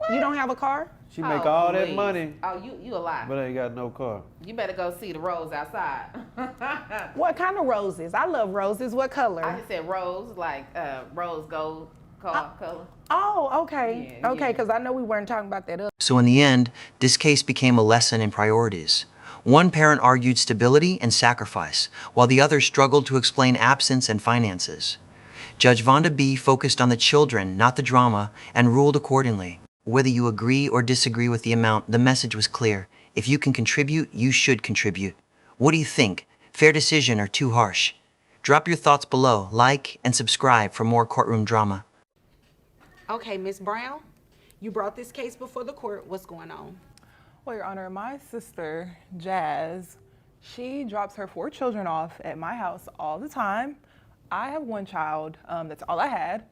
You don't have a car? She make all that please. money, Oh, you a lie. but ain't got no car. You better go see the rose outside. What kind of roses? I love roses. What color? I just said rose, like rose gold color. Oh, okay. Yeah, Okay, yeah. because I know we weren't talking about that. So in the end, this case became a lesson in priorities. One parent argued stability and sacrifice, while the other struggled to explain absence and finances. Judge Vonda B focused on the children, not the drama, and ruled accordingly. Whether you agree or disagree with the amount, the message was clear. If you can contribute, you should contribute. What do you think? Fair decision or too harsh? Drop your thoughts below, like, and subscribe for more courtroom drama. Okay, Miss Brown, you brought this case before the court. What's going on? Well, Your Honor, my sister, Jazz, she drops her 4 children off at my house all the time. I have 1 child, that's all I had.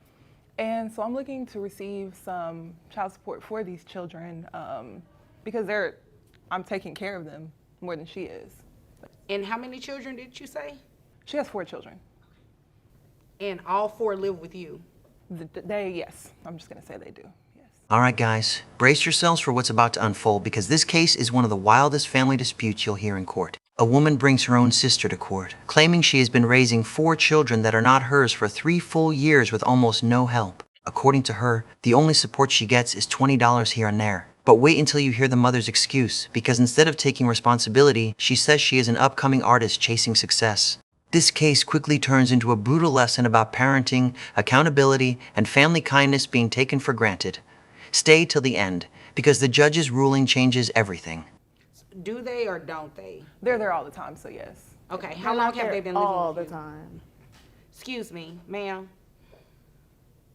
And so I'm looking to receive some child support for these children because I'm taking care of them more than she is. And how many children did you say? She has 4 children. And all 4 live with you? Yes, I'm just gonna say they do, yes. All right, guys, brace yourselves for what's about to unfold because this case is one of the wildest family disputes you'll hear in court. A woman brings her own sister to court, claiming she has been raising 4 children that are not hers for 3 full years with almost no help. According to her, the only support she gets is $20 here and there. But wait until you hear the mother's excuse, because instead of taking responsibility, she says she is an upcoming artist chasing success. This case quickly turns into a brutal lesson about parenting, accountability, and family kindness being taken for granted. Stay till the end, because the judge's ruling changes everything. Do they or don't they? They're there all the time, so yes. Okay, how long have they been living all with the you? time? Excuse me, ma'am.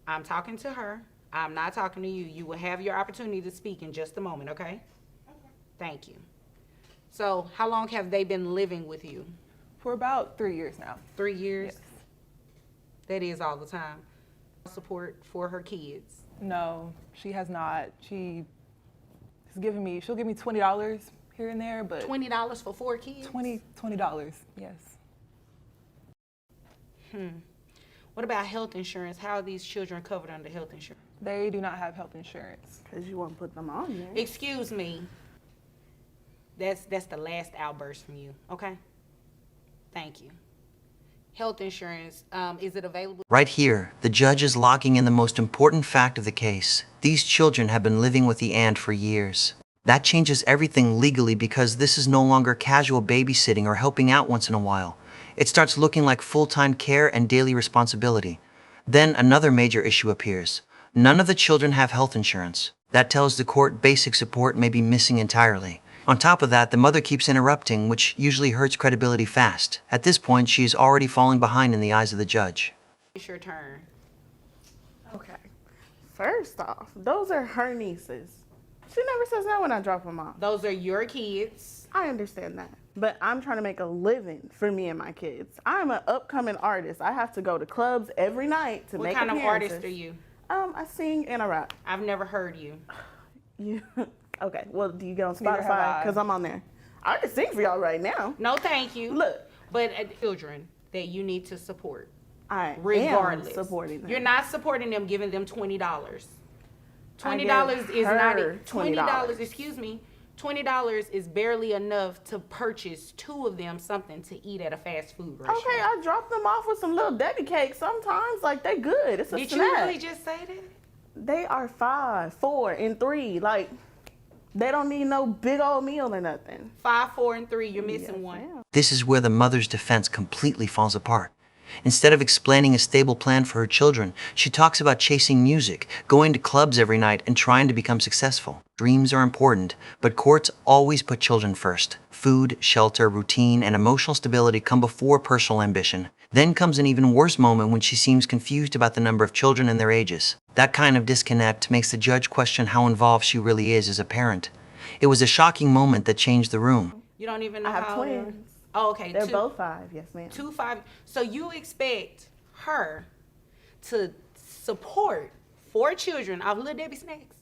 I'm talking to her. I'm not talking to you. You will have your opportunity to speak in just a moment, okay? Thank you. So, how long have they been living with you? For about 3 years now. 3 years? Yes. That is all the time. Support for her kids. No, she has not. She'll give me $20 here and there, but $20 for 4 kids? $20, yes. What about health insurance? How are these children covered under health insurance? They do not have health insurance. Because you won't put them on there. Excuse me. That's the last outburst from you, okay? Thank you. health insurance, is it available? Right here, the judge is locking in the most important fact of the case. These children have been living with the aunt for years. That changes everything legally because this is no longer casual babysitting or helping out once in a while. It starts looking like full-time care and daily responsibility. Then another major issue appears. None of the children have health insurance. That tells the court basic support may be missing entirely. On top of that, the mother keeps interrupting, which usually hurts credibility fast. At this point, she is already falling behind in the eyes of the judge. It's your turn. Okay. First off, those are her nieces. She never says that when I drop them off. Those are your kids. I understand that. But I'm trying to make a living for me and my kids. I'm an upcoming artist. I have to go to clubs every night to make appearances. What kind of artist are you? I sing and I rap. I've never heard you. You okay, well, do you get on Neither have Spotify? I. Because I'm on there. I can sing for y'all right now. No, thank you. Look. But children that you need to support. I Regardless. am supporting them. You're not supporting them, giving them $20. I $20 give is not her it. $20. $20, excuse me. $20 is barely enough to purchase two of them something to eat at a fast food restaurant. Okay, I drop them off with some little Debbie cakes sometimes. Like, they good. It's a Did snack. you really just say that? They are 5, 4, and 3. Like, they don't need no big old meal or nothing. 5, 4, and 3. You're missing Yes, one. ma'am. This is where the mother's defense completely falls apart. Instead of explaining a stable plan for her children, she talks about chasing music, going to clubs every night, and trying to become successful. Dreams are important, but courts always put children first. Food, shelter, routine, and emotional stability come before personal ambition. Then comes an even worse moment when she seems confused about the number of children and their ages. That kind of disconnect makes the judge question how involved she really is as a parent. It was a shocking moment that changed the room. You don't even know I have how old they are? twins. Oh, okay. They're both 5, yes, ma'am. 2, 5. So you expect her to support 4 children of Little Debbie snacks?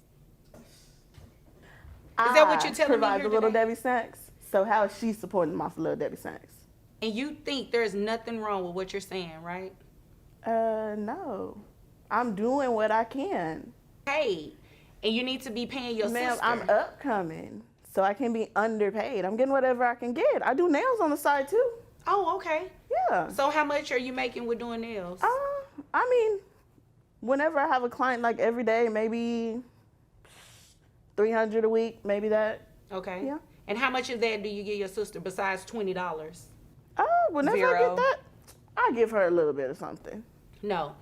Is that what you're telling me provide here the Little today? Debbie snacks. So how is she supporting them off the Little Debbie snacks? And you think there's nothing wrong with what you're saying, right? No. I'm doing what I can. Hey, and you need to be paying your Ma'am, sister. I'm upcoming, so I can be underpaid. I'm getting whatever I can get. I do nails on the side too. Oh, okay. Yeah. So how much are you making with doing nails? I mean, whenever I have a client like every day, maybe $300 a week, maybe that. Okay. Yeah. And how much of that do you give your sister besides $20? Whenever I Zero. get that, I give her a little bit of something. No,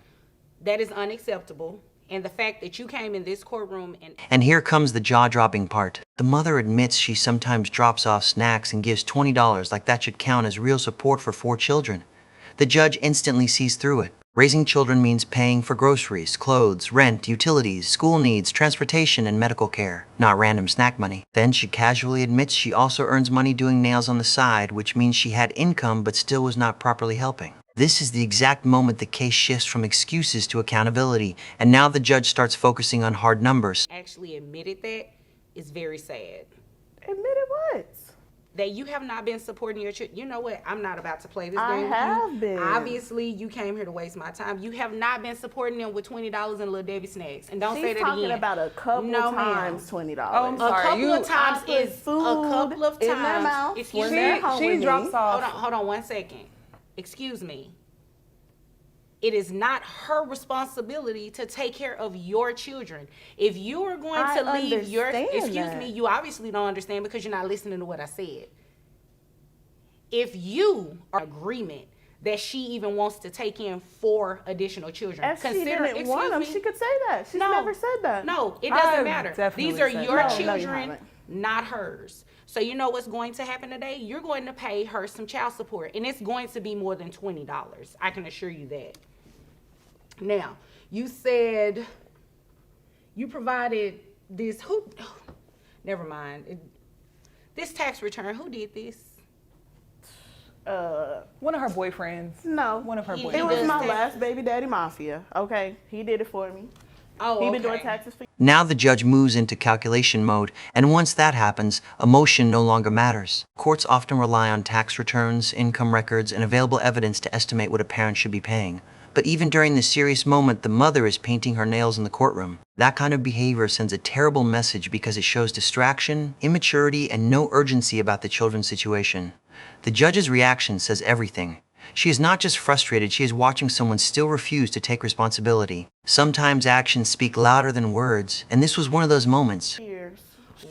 that is unacceptable. And the fact that you came in this courtroom And here comes the jaw-dropping part. The mother admits she sometimes drops off snacks and gives $20 like that should count as real support for 4 children. The judge instantly sees through it. Raising children means paying for groceries, clothes, rent, utilities, school needs, transportation, and medical care, not random snack money. Then she casually admits she also earns money doing nails on the side, which means she had income but still was not properly helping. This is the exact moment the case shifts from excuses to accountability, and now the judge starts focusing on hard numbers. actually admitted that is very sad. Admitted what? That you have not been supporting your children. You know what? I'm not about to play this game I with you. have been. Obviously, you came here to waste my time. You have not been supporting them with $20 and Little Debbie snacks. And don't say She's that talking again. about a couple No, ma'am. times $20. Oh, I'm A sorry. couple of times I put is food a couple of times. in their mouth Excuse when me. they're home She with drops me. off. Hold on 1 second. Excuse me. It is not her responsibility to take care of your children. If you are going I to leave your, understand excuse that. me, you obviously don't understand because you're not listening to what I said. If you are in agreement that she even wants to take in 4 additional children, If she didn't want them, she could say that. She's never said that. No, it doesn't I've matter. definitely These are said your that. No, you children, haven't. not hers. So you know what's going to happen today? You're going to pay her some child support, and it's going to be more than $20. I can assure you that. Now, you said you provided this. Never mind. This tax return, who did this? One of her boyfriends. No. One of her He boyfriends. It was does my tax- last baby daddy mafia. Okay, he did it for me. Oh, He okay. been doing taxes for Now the judge moves into calculation mode, and once that happens, emotion no longer matters. Courts often rely on tax returns, income records, and available evidence to estimate what a parent should be paying. But even during this serious moment, the mother is painting her nails in the courtroom. That kind of behavior sends a terrible message because it shows distraction, immaturity, and no urgency about the children's situation. The judge's reaction says everything. She is not just frustrated, she is watching someone still refuse to take responsibility. Sometimes actions speak louder than words, and this was one of those moments. Years.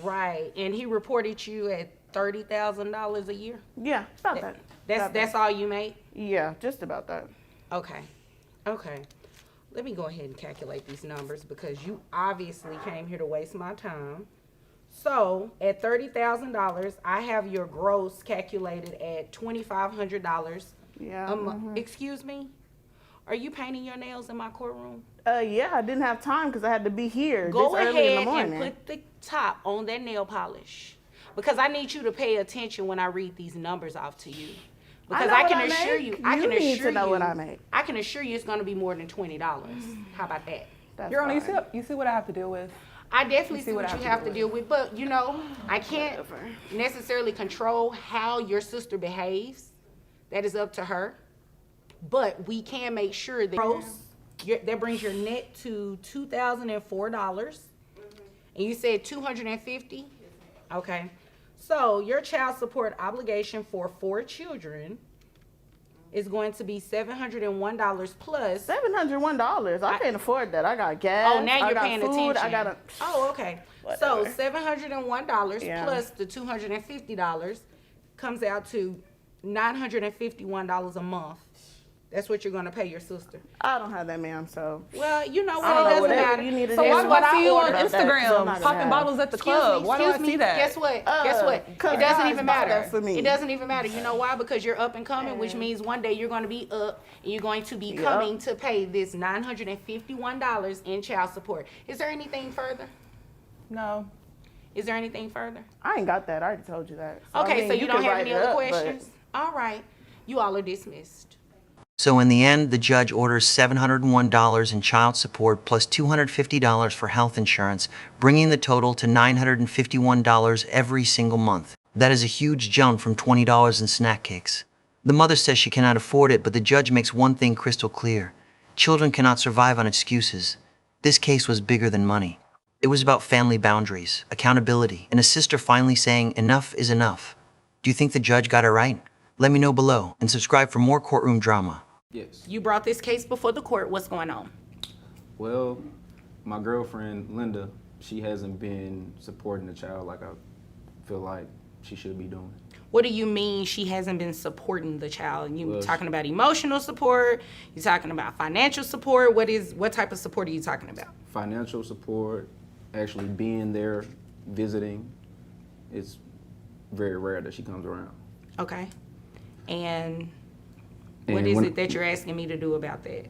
Right, and he reported you at $30,000 a year? Yeah, about that. That's all you make? Yeah, just about that. Okay. Let me go ahead and calculate these numbers because you obviously came here to waste my time. So at $30,000, I have your gross calculated at $2,500. Yeah. Excuse me? Are you painting your nails in my courtroom? Yeah, I didn't have time because I had to be here Go this early in the ahead morning. and put the top on that nail polish because I need you to pay attention when I read these numbers off to you. Because I can assure you, You need to know what I make. I can assure you it's going to be more than $20. How about that? That's Your Honor, fine. you see what I have to deal with. I definitely see what you have to deal with, but you know, I can't necessarily control how your sister behaves. That is up to her. But we can make sure that that brings your net to $2,004. And you said $250? Okay. So your child support obligation for 4 children is going to be $701 plus. $701. I can't afford that. I got gas. Oh, now I you're got paying food, attention. I got Oh, okay. So Whatever. $701 Yeah. plus the $250 comes out to $951 a month. That's what you're going to pay your sister. I don't have that, ma'am. So. Well, you know I what? don't It know, doesn't whatever matter. you need to So do. why That's do what I see you on ordered that, 'cause I'm Instagram not gonna popping have it. bottles at the club? Why do I see that? Guess what? Guess what? 'cause It doesn't guys even buy matter. that for me. It doesn't even matter. You know why? Because you're up and coming, which means one day you're going to be up and you're going to be coming to pay this $951 in child support. Is there anything further? No. Is there anything further? I ain't got that. I already told you that. So, I Okay, mean, so you don't can have write any it other up, but- questions? All right. You all are dismissed. So in the end, the judge orders $701 in child support plus $250 for health insurance, bringing the total to $951 every single month. That is a huge jump from $20 in snack cakes. The mother says she cannot afford it, but the judge makes one thing crystal clear. Children cannot survive on excuses. This case was bigger than money. It was about family boundaries, accountability, and a sister finally saying enough is enough. Do you think the judge got it right? Let me know below and subscribe for more courtroom drama. Yes. You brought this case before the court. What's going on? Well, my girlfriend, Linda, she hasn't been supporting the child like I feel like she should be doing. What do you mean she hasn't been supporting the child? You Well, talking about emotional support? You talking about financial support? What type of support are you talking about? Financial support, actually being there, visiting, it's very rare that she comes around. Okay. And what And is when- it that you're asking me to do about that?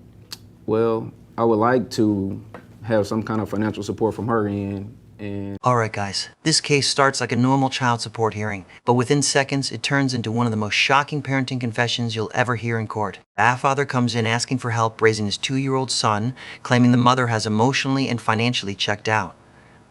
Well, I would like to have some kind of financial support from her end. And Alright guys, this case starts like a normal child support hearing, but within seconds it turns into one of the most shocking parenting confessions you'll ever hear in court. A father comes in asking for help raising his 2-year-old son, claiming the mother has emotionally and financially checked out.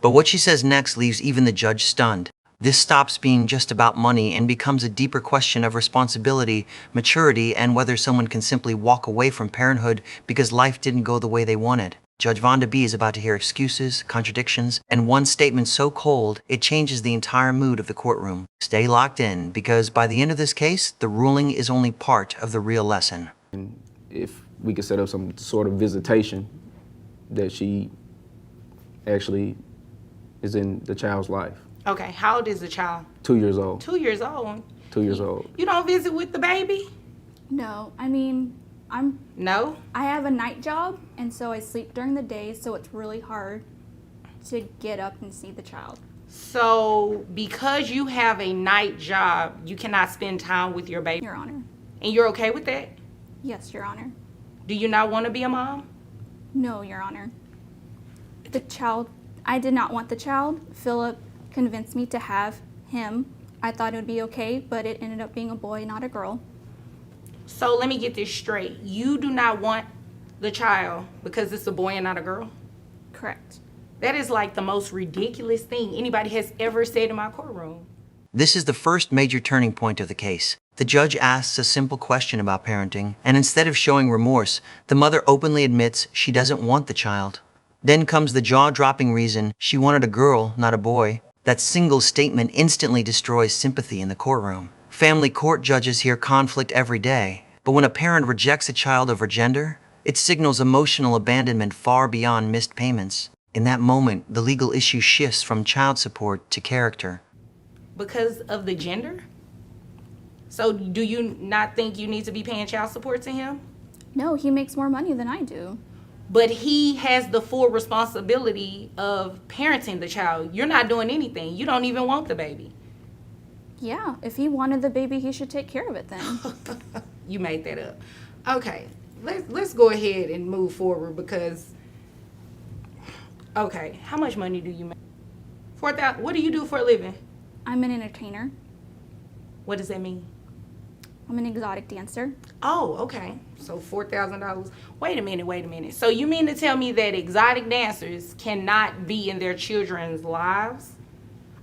But what she says next leaves even the judge stunned. This stops being just about money and becomes a deeper question of responsibility, maturity, and whether someone can simply walk away from parenthood because life didn't go the way they wanted. Judge Vonda B is about to hear excuses, contradictions, and one statement so cold it changes the entire mood of the courtroom. Stay locked in, because by the end of this case, the ruling is only part of the real lesson. if we could set up some sort of visitation that she actually is in the child's life. Okay, how old is the child? 2 years old. 2 years old. 2 years old. You don't visit with the baby? No, I mean, No? I have a night job, and so I sleep during the day, so it's really hard to get up and see the child. So because you have a night job, you cannot spend time with your baby? Your Honor. And you're okay with that? Yes, Your Honor. Do you not want to be a mom? No, Your Honor. I did not want the child. Philip convinced me to have him. I thought it would be okay, but it ended up being a boy, not a girl. So let me get this straight. You do not want the child because it's a boy and not a girl? Correct. That is like the most ridiculous thing anybody has ever said in my courtroom. This is the first major turning point of the case. The judge asks a simple question about parenting, and instead of showing remorse, the mother openly admits she doesn't want the child. Then comes the jaw-dropping reason she wanted a girl, not a boy. That single statement instantly destroys sympathy in the courtroom. Family court judges hear conflict every day. But when a parent rejects a child over gender, it signals emotional abandonment far beyond missed payments. In that moment, the legal issue shifts from child support to character. Because of the gender? So do you not think you need to be paying child support to him? No, he makes more money than I do. But he has the full responsibility of parenting the child. You're not doing anything. You don't even want the baby. Yeah, if he wanted the baby, he should take care of it then. You made that up. Okay, let's go ahead and move forward because, okay, how much money do you make? 4,000. What do you do for a living? I'm an entertainer. What does that mean? I'm an exotic dancer. Oh, okay. So $4,000. Wait a minute. So you mean to tell me that exotic dancers cannot be in their children's lives?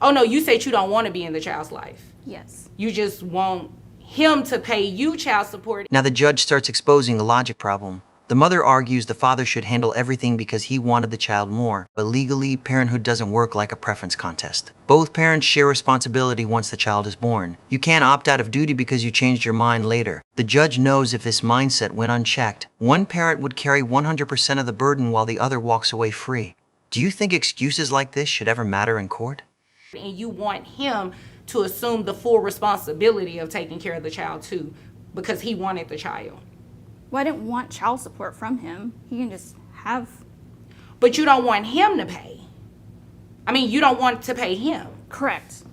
Oh no, you said you don't want to be in the child's life. Yes. You just want him to pay you child support. Now the judge starts exposing the logic problem. The mother argues the father should handle everything because he wanted the child more, but legally, parenthood doesn't work like a preference contest. Both parents share responsibility once the child is born. You can't opt out of duty because you changed your mind later. The judge knows if this mindset went unchecked, one parent would carry 100% of the burden while the other walks away free. Do you think excuses like this should ever matter in court? And you want him to assume the full responsibility of taking care of the child too, because he wanted the child. Well, I didn't want child support from him. He can just have... But you don't want him to pay. I mean, you don't want to pay him. Correct.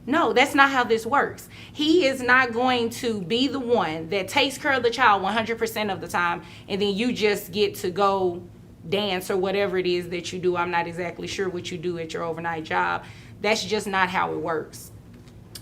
No, that's not how this works. He is not going to be the one that takes care of the child 100% of the time, and then you just get to go dance or whatever it is that you do. I'm not exactly sure what you do at your overnight job. That's just not how it works.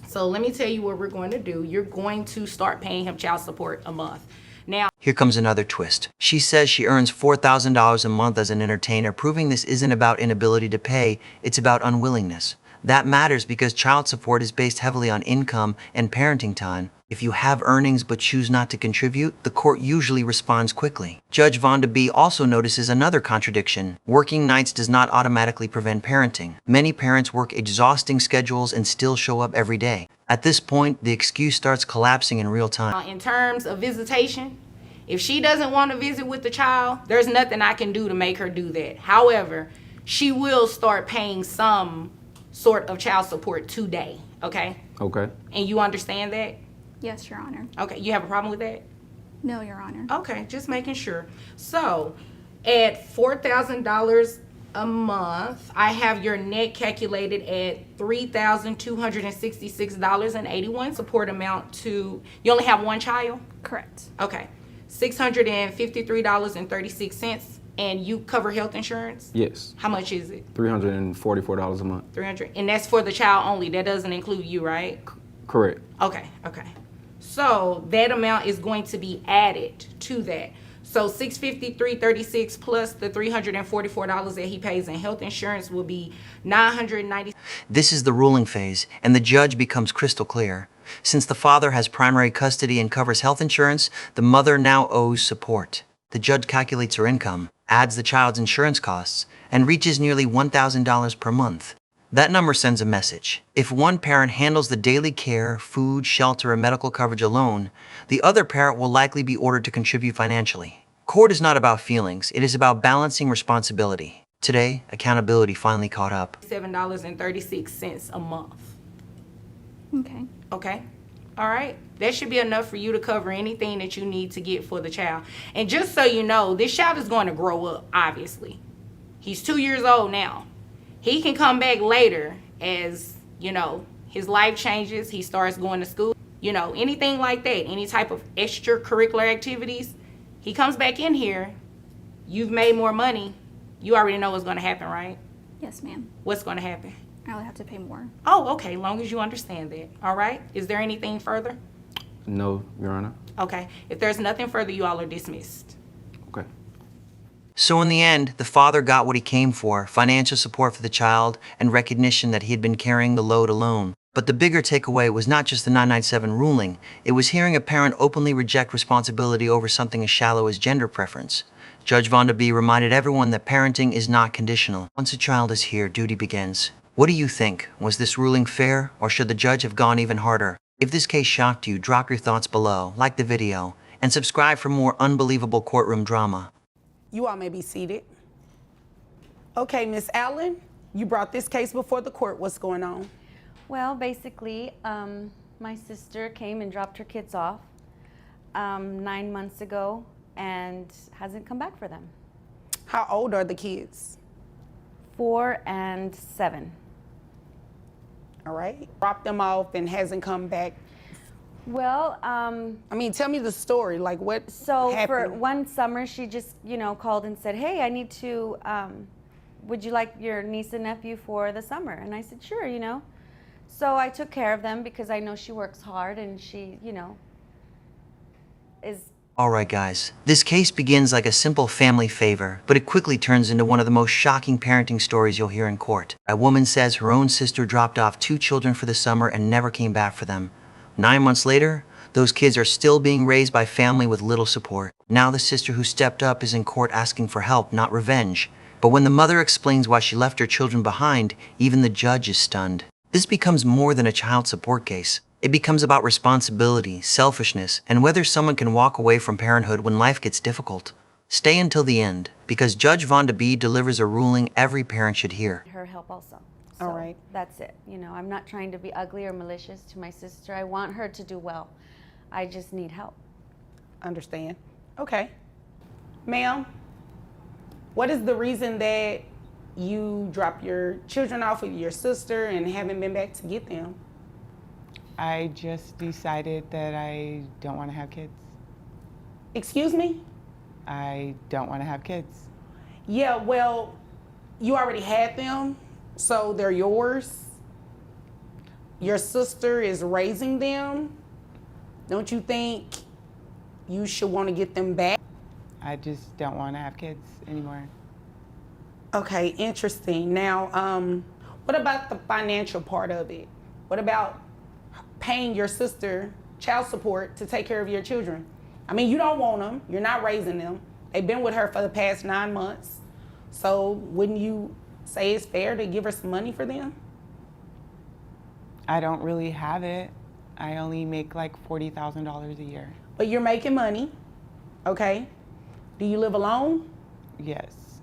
So let me tell you what we're going to do. You're going to start paying him child support a month. Now, here comes another twist. She says she earns $4,000 a month as an entertainer, proving this isn't about inability to pay, it's about unwillingness. That matters because child support is based heavily on income and parenting time. If you have earnings but choose not to contribute, the court usually responds quickly. Judge Vonda B also notices another contradiction. Working nights does not automatically prevent parenting. Many parents work exhausting schedules and still show up every day. At this point, the excuse starts collapsing in real time. In terms of visitation, if she doesn't want to visit with the child, there's nothing I can do to make her do that. However, she will start paying some sort of child support today, okay? Okay. And you understand that? Yes, Your Honor. Okay, you have a problem with that? No, Your Honor. Okay, just making sure. So, at $4,000 a month, I have your net calculated at $3,266.81. Support amount to, you only have one child? Correct. Okay, $653.36. And you cover health insurance? Yes. How much is it? $344 a month. 300, and that's for the child only. That doesn't include you, right? Correct. Okay. So that amount is going to be added to that. So $653.36 plus the $344 that he pays in health insurance will be $990. This is the ruling phase, and the judge becomes crystal clear. Since the father has primary custody and covers health insurance, the mother now owes support. The judge calculates her income, adds the child's insurance costs, and reaches nearly $1,000 per month. That number sends a message. If one parent handles the daily care, food, shelter, and medical coverage alone, the other parent will likely be ordered to contribute financially. Court is not about feelings, it is about balancing responsibility. Today, accountability finally caught up. $7.36 a month. Okay. Okay? All right? That should be enough for you to cover anything that you need to get for the child. And just so you know, this child is going to grow up, obviously. He's 2 years old now. He can come back later as, you know, his life changes, he starts going to school, you know, anything like that, any type of extracurricular activities. He comes back in here, you've made more money, you already know what's going to happen, right? Yes, ma'am. What's going to happen? I'll have to pay more. Oh, okay, long as you understand that. All right? Is there anything further? No, Your Honor. Okay. If there's nothing further, you all are dismissed. Okay. So in the end, the father got what he came for, financial support for the child and recognition that he had been carrying the load alone. But the bigger takeaway was not just the 997 ruling, it was hearing a parent openly reject responsibility over something as shallow as gender preference. Judge Vonda B reminded everyone that parenting is not conditional. Once a child is here, duty begins. What do you think? Was this ruling fair, or should the judge have gone even harder? If this case shocked you, drop your thoughts below, like the video, and subscribe for more unbelievable courtroom drama. You all may be seated. Okay, Miss Allen, you brought this case before the court. What's going on? Well, basically, my sister came and dropped her kids off 9 months ago and hasn't come back for them. How old are the kids? 4 and 7. All right. Dropped them off and hasn't come back. Well, I mean, tell me the story. Like, what so happened? for one summer, she just, called and said, hey, I need to, would you like your niece and nephew for the summer? And I said, sure, So I took care of them because I know she works hard and she, is... Alright guys, this case begins like a simple family favor, but it quickly turns into one of the most shocking parenting stories you'll hear in court. A woman says her own sister dropped off 2 children for the summer and never came back for them. 9 months later, those kids are still being raised by family with little support. Now the sister who stepped up is in court asking for help, not revenge. But when the mother explains why she left her children behind, even the judge is stunned. This becomes more than a child support case. It becomes about responsibility, selfishness, and whether someone can walk away from parenthood when life gets difficult. Stay until the end, because Judge Vonda B delivers a ruling every parent should hear. Her help also. So all right. That's it. I'm not trying to be ugly or malicious to my sister. I want her to do well. I just need help. Understand. Okay. Ma'am, what is the reason that you dropped your children off with your sister and haven't been back to get them? I just decided that I don't want to have kids. Excuse me? I don't want to have kids. Yeah, well, you already had them, so they're yours. Your sister is raising them. Don't you think you should want to get them back? I just don't want to have kids anymore. Okay, interesting. Now, what about the financial part of it? What about paying your sister child support to take care of your children? I mean, you don't want them. You're not raising them. They've been with her for the past 9 months. So wouldn't you say it's fair to give her some money for them? I don't really have it. I only make like $40,000 a year. But you're making money, okay? Do you live alone? Yes.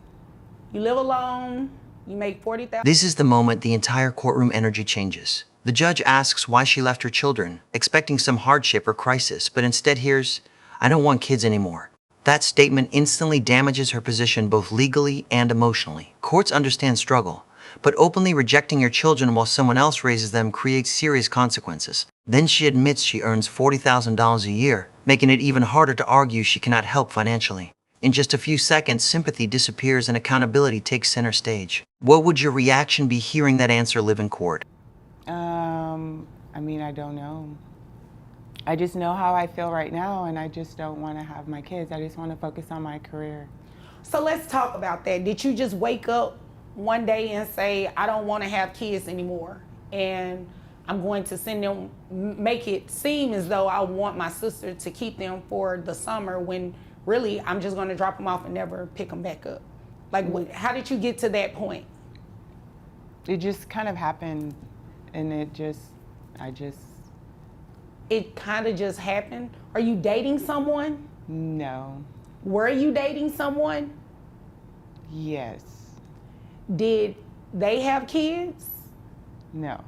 You live alone, you make $40,000. This is the moment the entire courtroom energy changes. The judge asks why she left her children, expecting some hardship or crisis, but instead hears, "I don't want kids anymore." That statement instantly damages her position both legally and emotionally. Courts understand struggle, but openly rejecting your children while someone else raises them creates serious consequences. Then she admits she earns $40,000 a year, making it even harder to argue she cannot help financially. In just a few seconds, sympathy disappears and accountability takes center stage. What would your reaction be hearing that answer live in court? I mean, I don't know. I just know how I feel right now, and I just don't want to have my kids. I just want to focus on my career. So let's talk about that. Did you just wake up one day and say, I don't want to have kids anymore, and I'm going to send them, make it seem as though I want my sister to keep them for the summer, when really I'm just going to drop them off and never pick them back up? Like, how did you get to that point? It just kind of happened, and It kind of just happened? Are you dating someone? No. Were you dating someone? Yes. Did they have kids? No.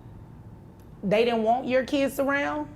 They didn't want your kids around?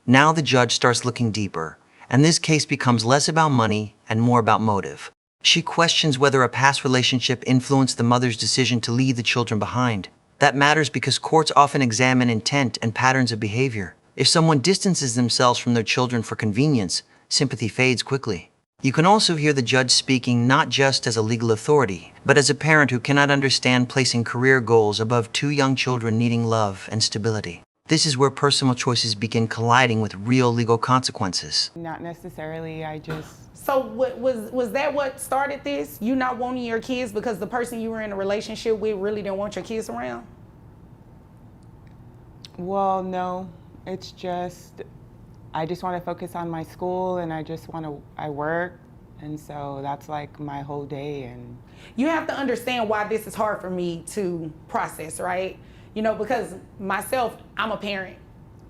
Now the judge starts looking deeper, and this case becomes less about money and more about motive. She questions whether a past relationship influenced the mother's decision to leave the children behind. That matters because courts often examine intent and patterns of behavior. If someone distances themselves from their children for convenience, sympathy fades quickly. You can also hear the judge speaking not just as a legal authority, but as a parent who cannot understand placing career goals above 2 young children needing love and stability. This is where personal choices begin colliding with real legal consequences. Not necessarily, I just... So was that what started this? You not wanting your kids because the person you were in a relationship with really didn't want your kids around? Well, no. It's just, I just want to focus on my school, and I work, and so that's like my whole day. And you have to understand why this is hard for me to process, right? Because myself, I'm a parent,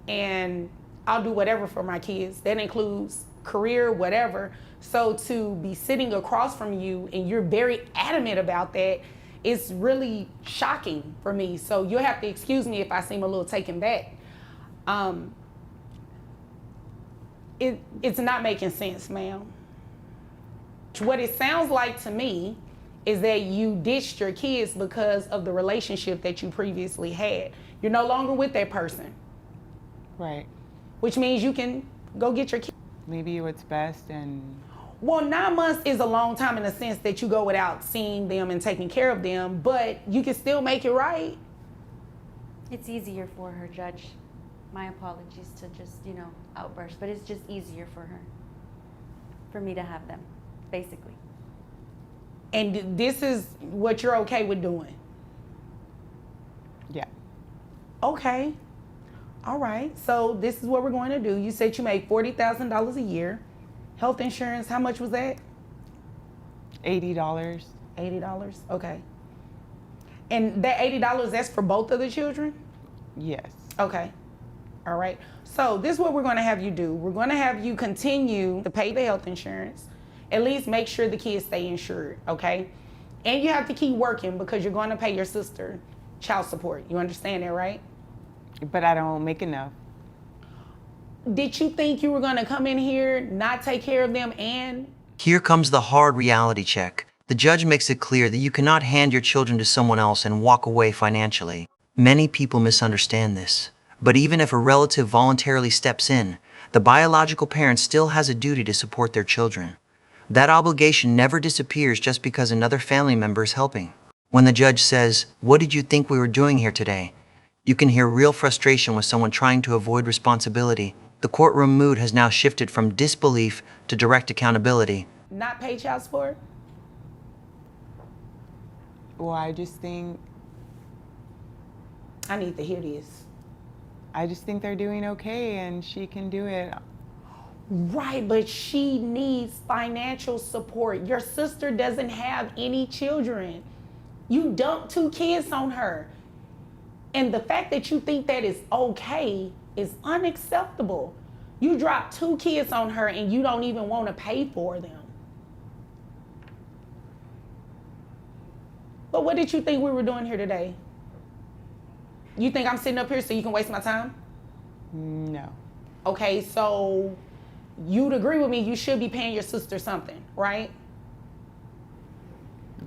and I'll do whatever for my kids. That includes career, whatever. So to be sitting across from you and you're very adamant about that, it's really shocking for me. So you'll have to excuse me if I seem a little taken back. It's not making sense, ma'am. What it sounds like to me is that you ditched your kids because of the relationship that you previously had. You're no longer with that person. Right. Which means you can go get your kids. Maybe what's best and... Well, 9 months is a long time in the sense that you go without seeing them and taking care of them, but you can still make it right. It's easier for her, Judge. My apologies to just, outburst, but it's just easier for her, for me to have them, basically. And this is what you're okay with doing? Yeah. Okay. All right. So this is what we're going to do. You said you make $40,000 a year. Health insurance, how much was that? $80. $80? Okay. And that $80, that's for both of the children? Yes. Okay. All right. So this is what we're going to have you do. We're going to have you continue to pay the health insurance. At least make sure the kids stay insured, okay? And you have to keep working because you're going to pay your sister child support. You understand that, right? But I don't make enough. Did you think you were going to come in here, not take care of them, and... Here comes the hard reality check. The judge makes it clear that you cannot hand your children to someone else and walk away financially. Many people misunderstand this. But even if a relative voluntarily steps in, the biological parent still has a duty to support their children. That obligation never disappears just because another family member is helping. When the judge says, "What did you think we were doing here today?" you can hear real frustration with someone trying to avoid responsibility. The courtroom mood has now shifted from disbelief to direct accountability. Not pay child support? Well, I just think... I need to hear this. I just think they're doing okay and she can do it. Right, but she needs financial support. Your sister doesn't have any children. You dumped 2 kids on her. And the fact that you think that is okay is unacceptable. You dropped 2 kids on her and you don't even want to pay for them. But what did you think we were doing here today? You think I'm sitting up here so you can waste my time? No. Okay, so you'd agree with me, you should be paying your sister something, right?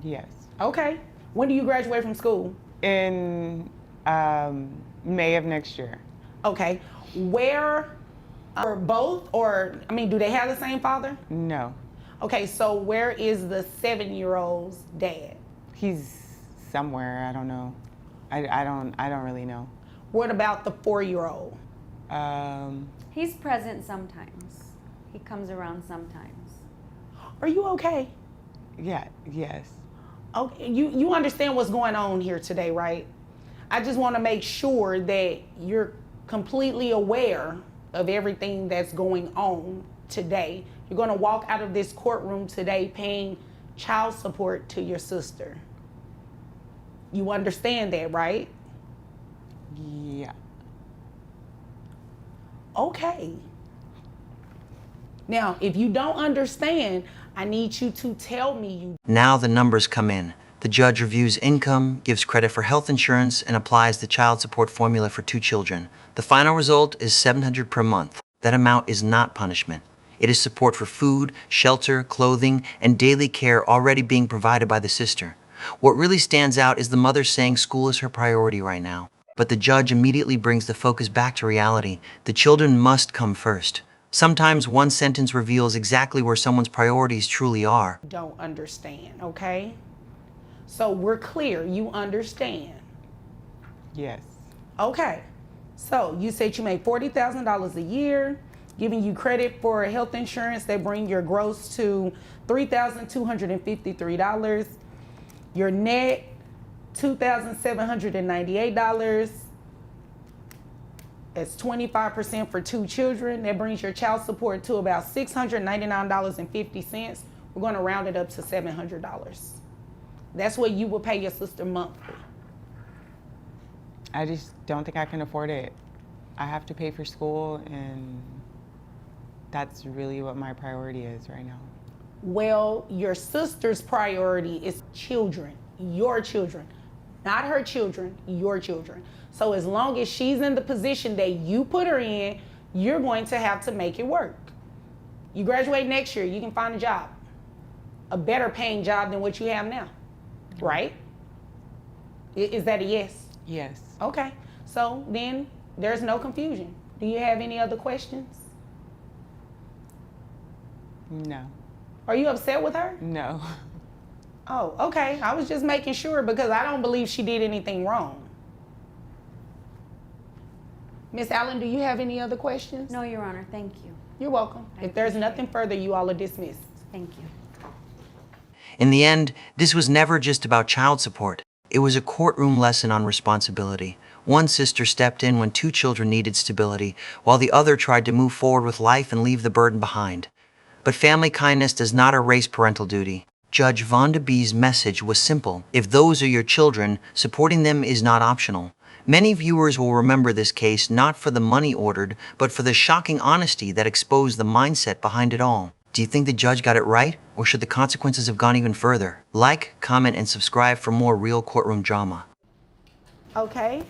Yes. Okay. When do you graduate from school? In May of next year. Okay. Where, or both, or, do they have the same father? No. Okay, so where is the 7-year-old's dad? He's somewhere, I don't know. I don't really know. What about the 4-year-old? He's present sometimes. He comes around sometimes. Are you okay? Yeah, yes. Okay, you understand what's going on here today, right? I just want to make sure that you're completely aware of everything that's going on today. You're going to walk out of this courtroom today paying child support to your sister. You understand that, right? Yeah. Okay. Now, if you don't understand, I need you to tell me you... Now the numbers come in. The judge reviews income, gives credit for health insurance, and applies the child support formula for 2 children. The final result is $700 per month. That amount is not punishment. It is support for food, shelter, clothing, and daily care already being provided by the sister. What really stands out is the mother saying school is her priority right now. But the judge immediately brings the focus back to reality. The children must come first. Sometimes one sentence reveals exactly where someone's priorities truly are. Don't understand, okay? So we're clear, you understand. Yes. Okay, so you said you make $40,000 a year, giving you credit for health insurance that bring your gross to $3,253. Your net, $2,798. That's 25% for 2 children. That brings your child support to about $699.50. We're going to round it up to $700. That's what you will pay your sister monthly. I just don't think I can afford it. I have to pay for school, and that's really what my priority is right now. Well, your sister's priority is children, your children, not her children, your children. So as long as she's in the position that you put her in, you're going to have to make it work. You graduate next year, you can find a job, a better paying job than what you have now, right? Is that a yes? Yes. Okay, so then there's no confusion. Do you have any other questions? No. Are you upset with her? No. Oh, okay. I was just making sure because I don't believe she did anything wrong. Miss Allen, do you have any other questions? No, Your Honor, thank you. You're welcome. If there's nothing further, you all are dismissed. Thank you. In the end, this was never just about child support. It was a courtroom lesson on responsibility. One sister stepped in when 2 children needed stability, while the other tried to move forward with life and leave the burden behind. But family kindness does not erase parental duty. Judge Vonda B's message was simple. If those are your children, supporting them is not optional. Many viewers will remember this case not for the money ordered, but for the shocking honesty that exposed the mindset behind it all. Do you think the judge got it right, or should the consequences have gone even further? Like, comment, and subscribe for more real courtroom drama. Okay.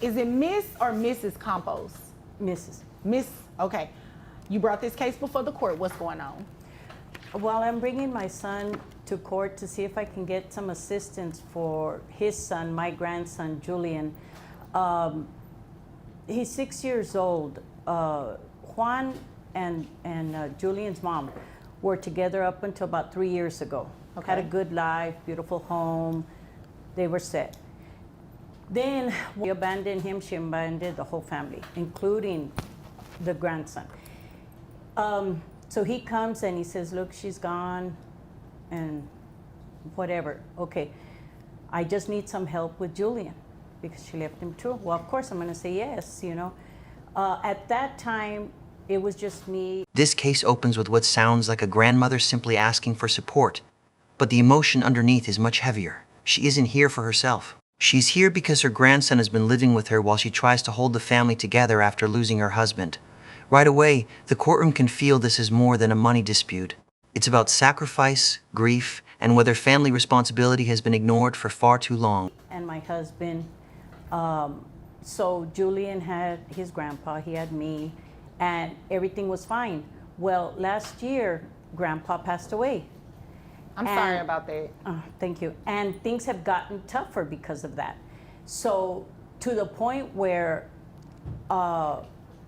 Is it Miss or Mrs. Campos? Mrs. Miss, okay. You brought this case before the court. What's going on? Well, I'm bringing my son to court to see if I can get some assistance for his son, my grandson, Julian. He's 6 years old. Juan and Julian's mom were together up until about 3 years ago. Okay. Had a good life, beautiful home. They were set. Then we abandoned him. She abandoned the whole family, including the grandson. So he comes and he says, look, she's gone and whatever. Okay, I just need some help with Julian because she left him too. Well, of course, I'm going to say yes, you know. At that time, it was just me. This case opens with what sounds like a grandmother simply asking for support, but the emotion underneath is much heavier. She isn't here for herself. She's here because her grandson has been living with her while she tries to hold the family together after losing her husband. Right away, the courtroom can feel this is more than a money dispute. It's about sacrifice, grief, and whether family responsibility has been ignored for far too long. And my husband. So Julian had his grandpa, he had me, and everything was fine. Well, last year, grandpa passed away. I'm sorry about that. Thank you. And things have gotten tougher because of that. So to the point where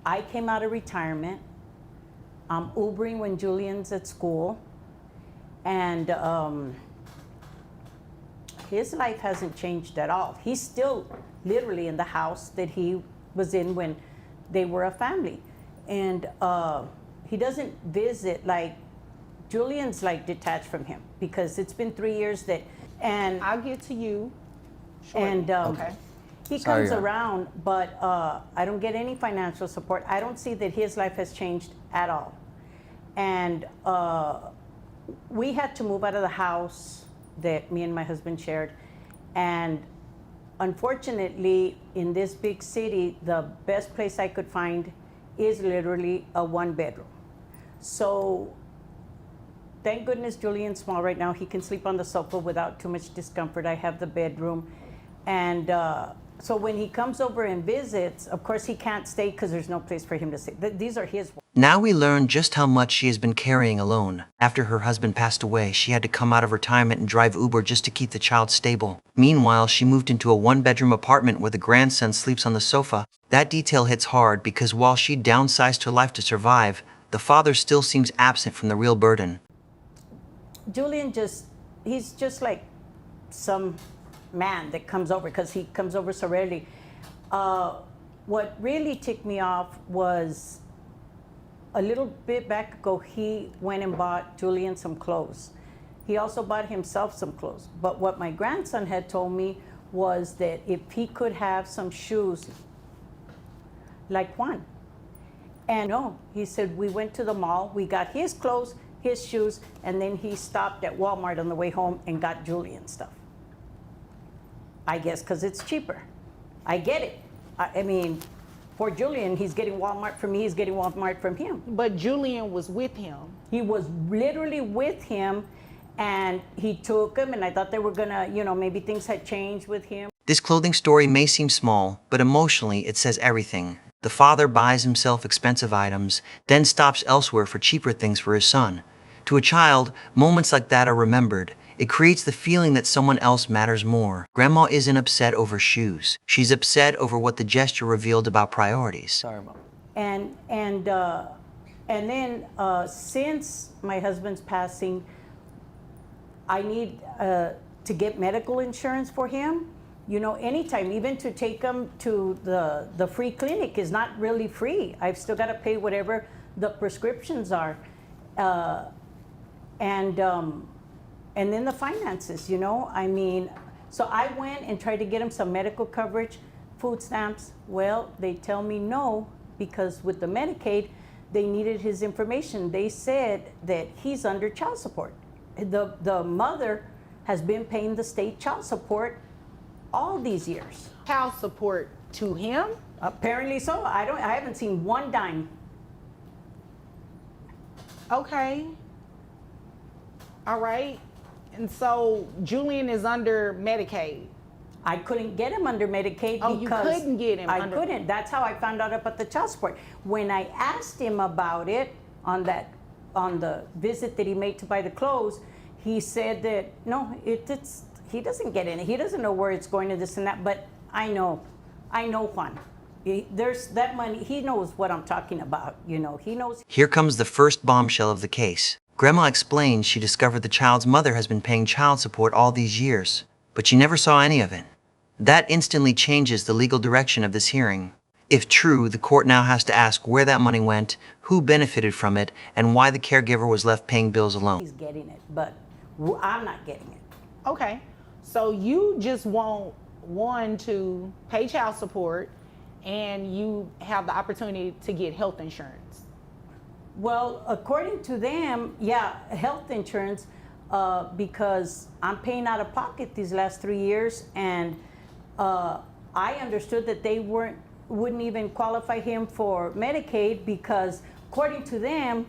I came out of retirement. I'm Ubering when Julian's at school. And his life hasn't changed at all. He's still literally in the house that he was in when they were a family. And he doesn't visit, like, Julian's like detached from him because it's been 3 years that, and I'll get to you shortly. And okay. He comes around, but I don't get any financial support. I don't see that his life has changed at all. And we had to move out of the house that me and my husband shared. And unfortunately, in this big city, the best place I could find is literally a 1-bedroom. So thank goodness Julian's small right now. He can sleep on the sofa without too much discomfort. I have the bedroom. And so when he comes over and visits, of course he can't stay because there's no place for him to stay. These are his. Now we learn just how much she has been carrying alone. After her husband passed away, she had to come out of retirement and drive Uber just to keep the child stable. Meanwhile, she moved into a 1-bedroom apartment where the grandson sleeps on the sofa. That detail hits hard because while she downsized her life to survive, the father still seems absent from the real burden. Julian he's just like some man that comes over because he comes over so rarely. What really ticked me off was a little bit back ago, he went and bought Julian some clothes. He also bought himself some clothes. But what my grandson had told me was that if he could have some shoes like Juan. And no, he said, we went to the mall, we got his clothes, his shoes, and then he stopped at Walmart on the way home and got Julian stuff. I guess because it's cheaper. I get it. I mean, Poor Julian, he's getting Walmart from me, he's getting Walmart from him. But Julian was with him. He was literally with him, and he took him, and I thought they were gonna, maybe things had changed with him. This clothing story may seem small, but emotionally it says everything. The father buys himself expensive items, then stops elsewhere for cheaper things for his son. To a child, moments like that are remembered. It creates the feeling that someone else matters more. Grandma isn't upset over shoes. She's upset over what the gesture revealed about priorities. Sorry, Mom. And then since my husband's passing, I need to get medical insurance for him. Anytime, even to take him to the free clinic is not really free. I've still got to pay whatever the prescriptions are. And then the finances, so I went and tried to get him some medical coverage, food stamps. Well, they tell me no, because with the Medicaid, they needed his information. They said that he's under child support. The mother has been paying the state child support all these years. Child support to him? Apparently so. I haven't seen one dime. Okay. All right. And so Julian is under Medicaid. I couldn't get him under Medicaid because you couldn't get him I couldn't. That's how I found out about the child support. When I asked him about it on the visit that he made to buy the clothes, he said that no, he doesn't get in it. He doesn't know where it's going to this and that. But I know Juan. There's that money. He knows what I'm talking about. He knows. Here comes the first bombshell of the case. Grandma explains she discovered the child's mother has been paying child support all these years, but she never saw any of it. That instantly changes the legal direction of this hearing. If true, the court now has to ask where that money went, who benefited from it, and why the caregiver was left paying bills alone. He's getting it, but I'm not getting it. Okay. So you just want one to pay child support, and you have the opportunity to get health insurance. Well, according to them, yeah, health insurance, because I'm paying out of pocket these last 3 years, and I understood that they wouldn't even qualify him for Medicaid because, according to them,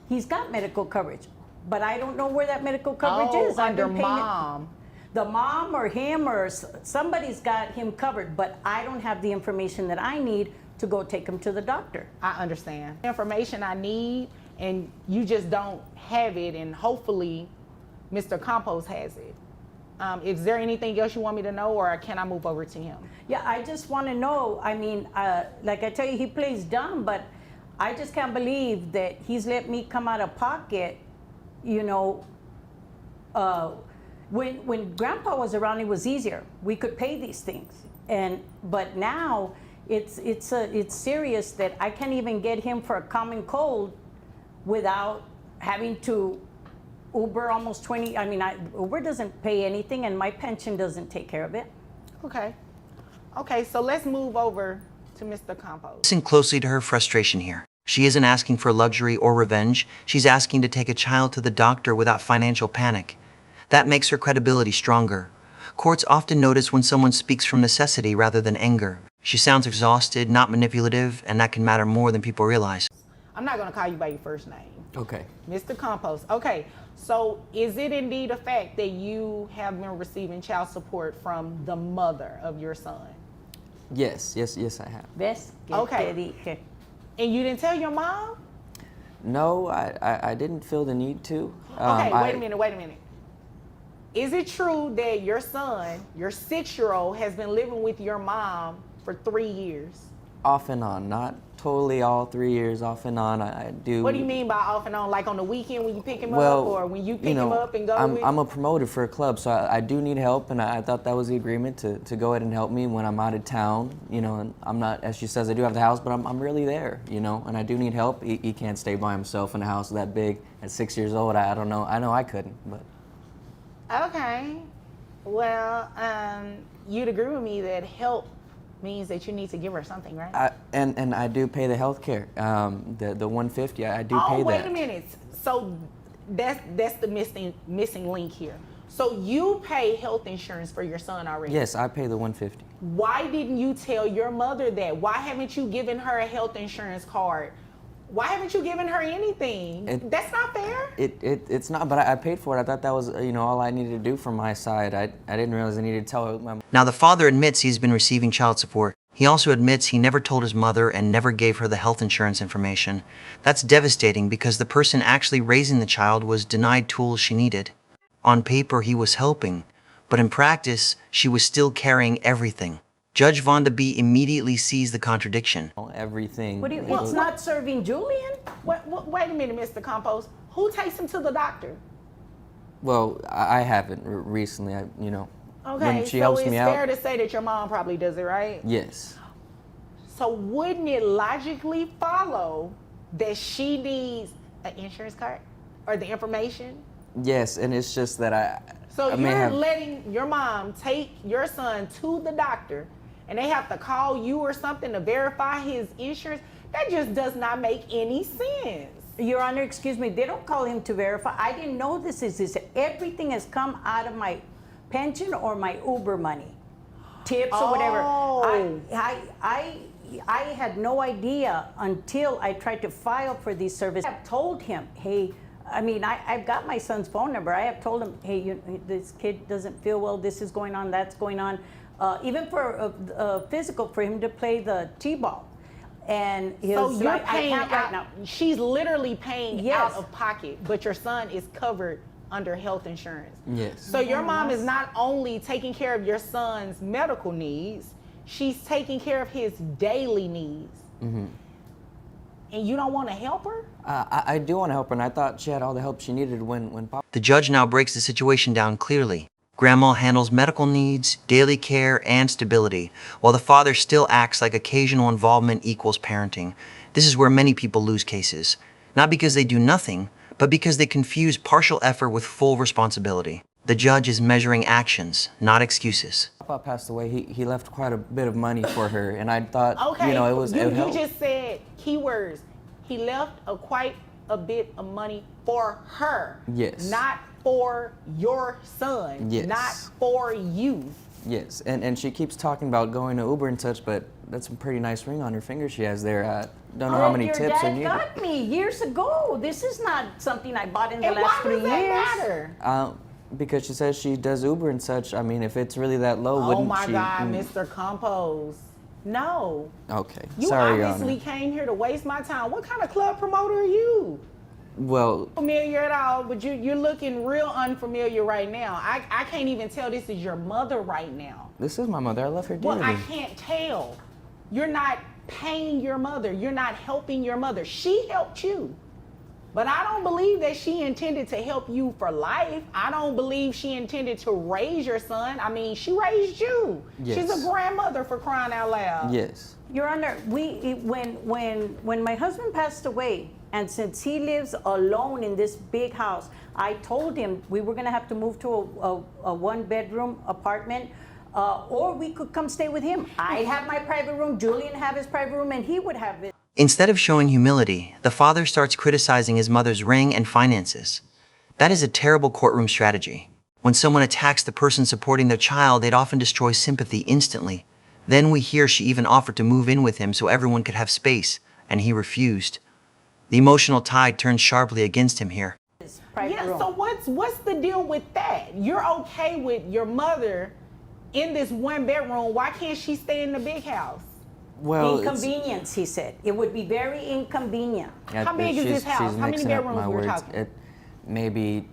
he's got medical coverage. But I don't know where that medical coverage is. Under mom. The mom or him or somebody's got him covered, but I don't have the information that I need to go take him to the doctor. I understand. Information I need, and you just don't have it, and hopefully Mr. Campos has it. Is there anything else you want me to know, or can I move over to him? Yeah, I just want to know. I mean, like I tell you, he plays dumb, but I just can't believe that he's let me come out of pocket, when Grandpa was around, it was easier. We could pay these things, but now it's serious that I can't even get him for a common cold without having to Uber almost 20. I mean, Uber doesn't pay anything, and my pension doesn't take care of it. Okay, so let's move over to Mr. Campos. Listen closely to her frustration here. She isn't asking for luxury or revenge. She's asking to take a child to the doctor without financial panic. That makes her credibility stronger. Courts often notice when someone speaks from necessity rather than anger. She sounds exhausted, not manipulative, and that can matter more than people realize. I'm not going to call you by your first name. Okay. Mr. Campos. Okay, so is it indeed a fact that you have been receiving child support from the mother of your son? Yes, I have. Okay. And you didn't tell your mom? No, I didn't feel the need to. Okay, wait a minute. Is it true that your son, your 6-year-old, has been living with your mom for 3 years? Off and on, not totally all 3 years, off and on. I do. What do you mean by off and on? Like on the weekend when you pick him up, or when you pick him up and go with? I'm a promoter for a club, so I do need help, and I thought that was the agreement to go ahead and help me when I'm out of town. And I'm not, as she says, I do have the house, but I'm really there, and I do need help. He can't stay by himself in a house that big at 6 years old. I don't know. I know I couldn't, but. Okay. Well, you'd agree with me that help means that you need to give her something, right? And I do pay the health care, the $150. I do pay that. Oh, wait a minute. So that's the missing link here. So you pay health insurance for your son already? Yes, I pay the $150. Why didn't you tell your mother that? Why haven't you given her a health insurance card? Why haven't you given her anything? That's not fair. It's not, but I paid for it. I thought that was, all I needed to do from my side. I didn't realize I needed to tell my. Now, the father admits he's been receiving child support. He also admits he never told his mother and never gave her the health insurance information. That's devastating because the person actually raising the child was denied tools she needed. On paper, he was helping, but in practice, she was still carrying everything. Judge Vonda B immediately sees the contradiction. Everything. What do you, it's not serving Julian? Wait a minute, Mr. Compost. Who takes him to the doctor? Well, I haven't recently. Okay, when she so helps it's me fair out. to say that your mom probably does it, right? Yes. So wouldn't it logically follow that she needs an insurance card or the information? Yes, and it's just that So I may you're have. letting your mom take your son to the doctor and they have to call you or something to verify his insurance? That just does not make any sense. Your Honor, excuse me, they don't call him to verify. I didn't know this is this. Everything has come out of my pension or my Uber money, tips or whatever. I had no idea until I tried to file for these services. I have told him, hey, I've got my son's phone number. I have told him, hey, this kid doesn't feel well. This is going on. That's going on. Even for physical, for him to play the t-ball. And so you're paying I can't out, right now. She's literally paying Yes. out of pocket, but your son is covered under health insurance. Yes. So your mom is not only taking care of your son's medical needs, she's taking care of his daily needs. Mm-hmm. And you don't want to help her? I do want to help her, and I thought she had all the help she needed when Papa. The judge now breaks the situation down clearly. Grandma handles medical needs, daily care, and stability, while the father still acts like occasional involvement equals parenting. This is where many people lose cases. Not because they do nothing, but because they confuse partial effort with full responsibility. The judge is measuring actions, not excuses. Papa passed away. He left quite a bit of money for her, and I thought, Okay, it would you help. just said keywords. He left quite a bit of money for her. Yes. Not for your son. Yes. Not for you. Yes, and she keeps talking about going to Uber and such, but that's a pretty nice ring on her finger she has there. Don't know how many tips are needed. Your dad got me years ago. This is not something I bought in the And last why 3 does years. that matter? Because she says she does Uber and such. I mean, if it's really that low, Oh wouldn't my she? God, Mr. Compose. No. Okay, You sorry, Your obviously Honor. came here to waste my time. What kind of club promoter are you? Well, Familiar at all, but you're looking real unfamiliar right now. I can't even tell this is your mother right now. this is my mother. I love her dearly. Well, I can't tell. You're not paying your mother. You're not helping your mother. She helped you. But I don't believe that she intended to help you for life. I don't believe she intended to raise your son. I mean, she raised you. Yes. She's a grandmother, for crying out loud. Yes. Your Honor, when my husband passed away, and since he lives alone in this big house, I told him we were going to have to move to a one-bedroom apartment, or we could come stay with him. I'd have my private room, Julian have his private room, and he would have it. Instead of showing humility, the father starts criticizing his mother's ring and finances. That is a terrible courtroom strategy. When someone attacks the person supporting their child, it often destroys sympathy instantly. Then we hear she even offered to move in with him so everyone could have space, and he refused. The emotional tide turns sharply against him here. Yeah, so what's the deal with that? You're okay with your mother in this one bedroom. Why can't she stay in the big house? Well, Inconvenience, he said. It would be very inconvenient. How big is this house? How many mixing up bedrooms my we're words. talking? Maybe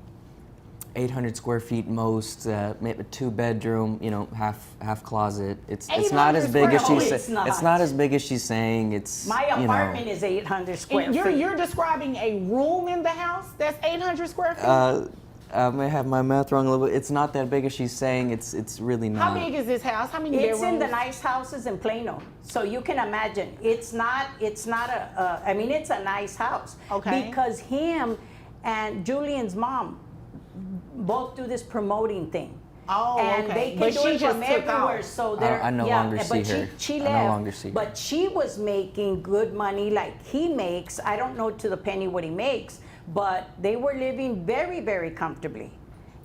800 square feet most, maybe 2-bedroom, half closet. It's not as big as she's saying. It's not as big as she's saying. It's My apartment is 800 square And feet. you're describing a room in the house that's 800 square feet? I may have my math wrong a little bit. It's not that big as she's saying. It's really not. How big is this house? How many It's bedrooms? in the nice houses in Plano, so you can imagine. It's not it's a nice house. Okay. Because him and Julian's mom both do this promoting thing. Oh, and okay. they can But do she it just from took everywhere. off. So they're I no longer see but her. She I left. no longer see her. But she was making good money like he makes. I don't know to the penny what he makes, but they were living very, very comfortably.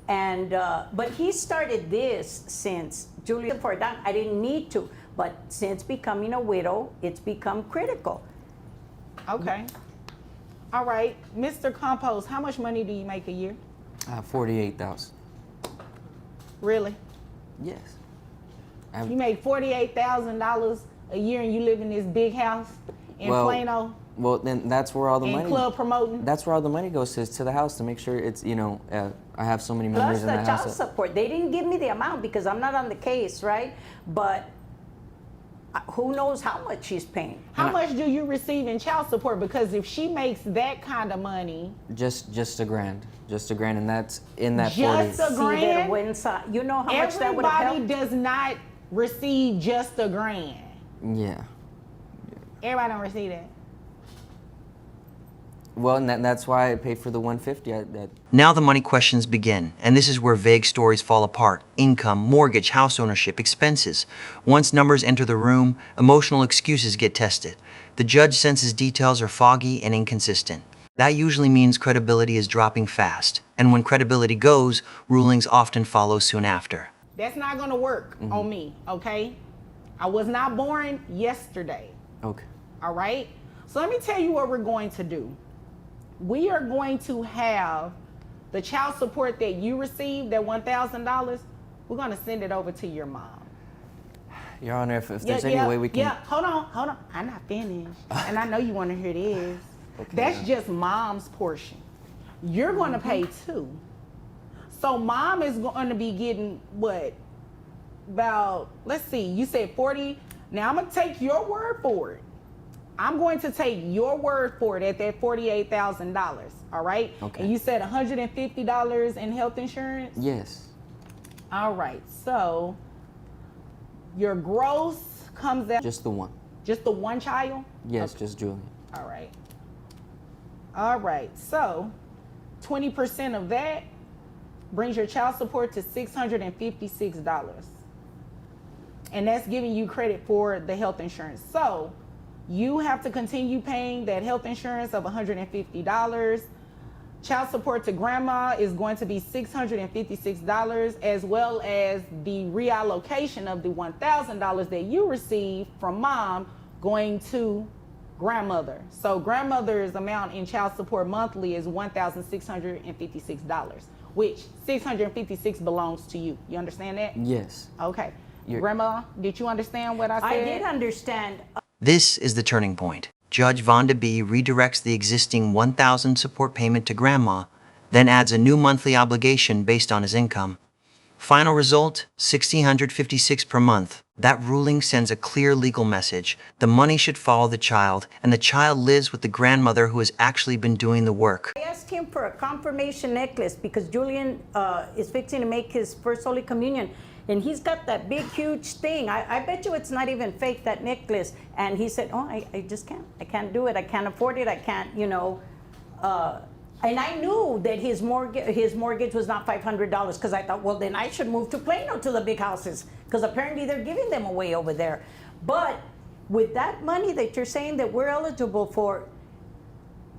And, but he started this since Julian Fordan. I didn't need to, but since becoming a widow, it's become critical. Okay. All right, Mr. Compost, how much money do you make a year? 48,000. Really? Yes. You make $48,000 a year and you live in this big house in Plano? Well, then that's where all the money. Club promoting? That's where all the money goes to the house to make sure it's, you know, I have so many members Plus in the the house. child support. They didn't give me the amount because I'm not on the case, right? But who knows how much she's paying. How much do you receive in child support? Because if she makes that kind of money. Just $1,000. Just $1,000, and that's in that 40. Just $1,000? You know how much that would have helped? Everybody does not receive just $1,000. Yeah. Everybody don't receive that. Well, and that's why I paid for the $150. Now the money questions begin, and this is where vague stories fall apart. Income, mortgage, house ownership, expenses. Once numbers enter the room, emotional excuses get tested. The judge senses details are foggy and inconsistent. That usually means credibility is dropping fast, and when credibility goes, rulings often follow soon after. That's not gonna work on me, okay? I was not born yesterday. Okay. All right? So let me tell you what we're going to do. We are going to have the child support that you received, that $1,000, we're gonna send it over to your mom. Your Honor, if there's any way we can... Yeah, hold on. I'm not finished. And I know you wanna hear this. Okay. That's just mom's portion. You're gonna pay too. So mom is gonna be getting what? About, let's see, you said 40. Now I'm gonna take your word for it. I'm going to take your word for it at that $48,000, all right? Okay. And you said $150 in health insurance? Yes. All right, so your gross comes out. Just the one. Just the one child? Yes, just Julian. All right. All right, so 20% of that brings your child support to $656. And that's giving you credit for the health insurance. So you have to continue paying that health insurance of $150. Child support to grandma is going to be $656, as well as the reallocation of the $1,000 that you receive from mom going to grandmother. So grandmother's amount in child support monthly is $1,656, which $656 belongs to you. You understand that? Yes. Okay. Grandma, did you understand what I said? I did understand. This is the turning point. Judge Vonda B redirects the existing $1,000 support payment to grandma, then adds a new monthly obligation based on his income. Final result, $1,656 per month. That ruling sends a clear legal message. The money should follow the child, and the child lives with the grandmother who has actually been doing the work. I asked him for a confirmation necklace because Julian is fixing to make his first Holy Communion. And he's got that big, huge thing. I bet you it's not even fake, that necklace. And he said, oh, I just can't. I can't do it. I can't afford it. I can't, you know. And I knew that his mortgage was not $500 because I thought, well, then I should move to Plano to the big houses because apparently they're giving them away over there. But with that money that you're saying that we're eligible for,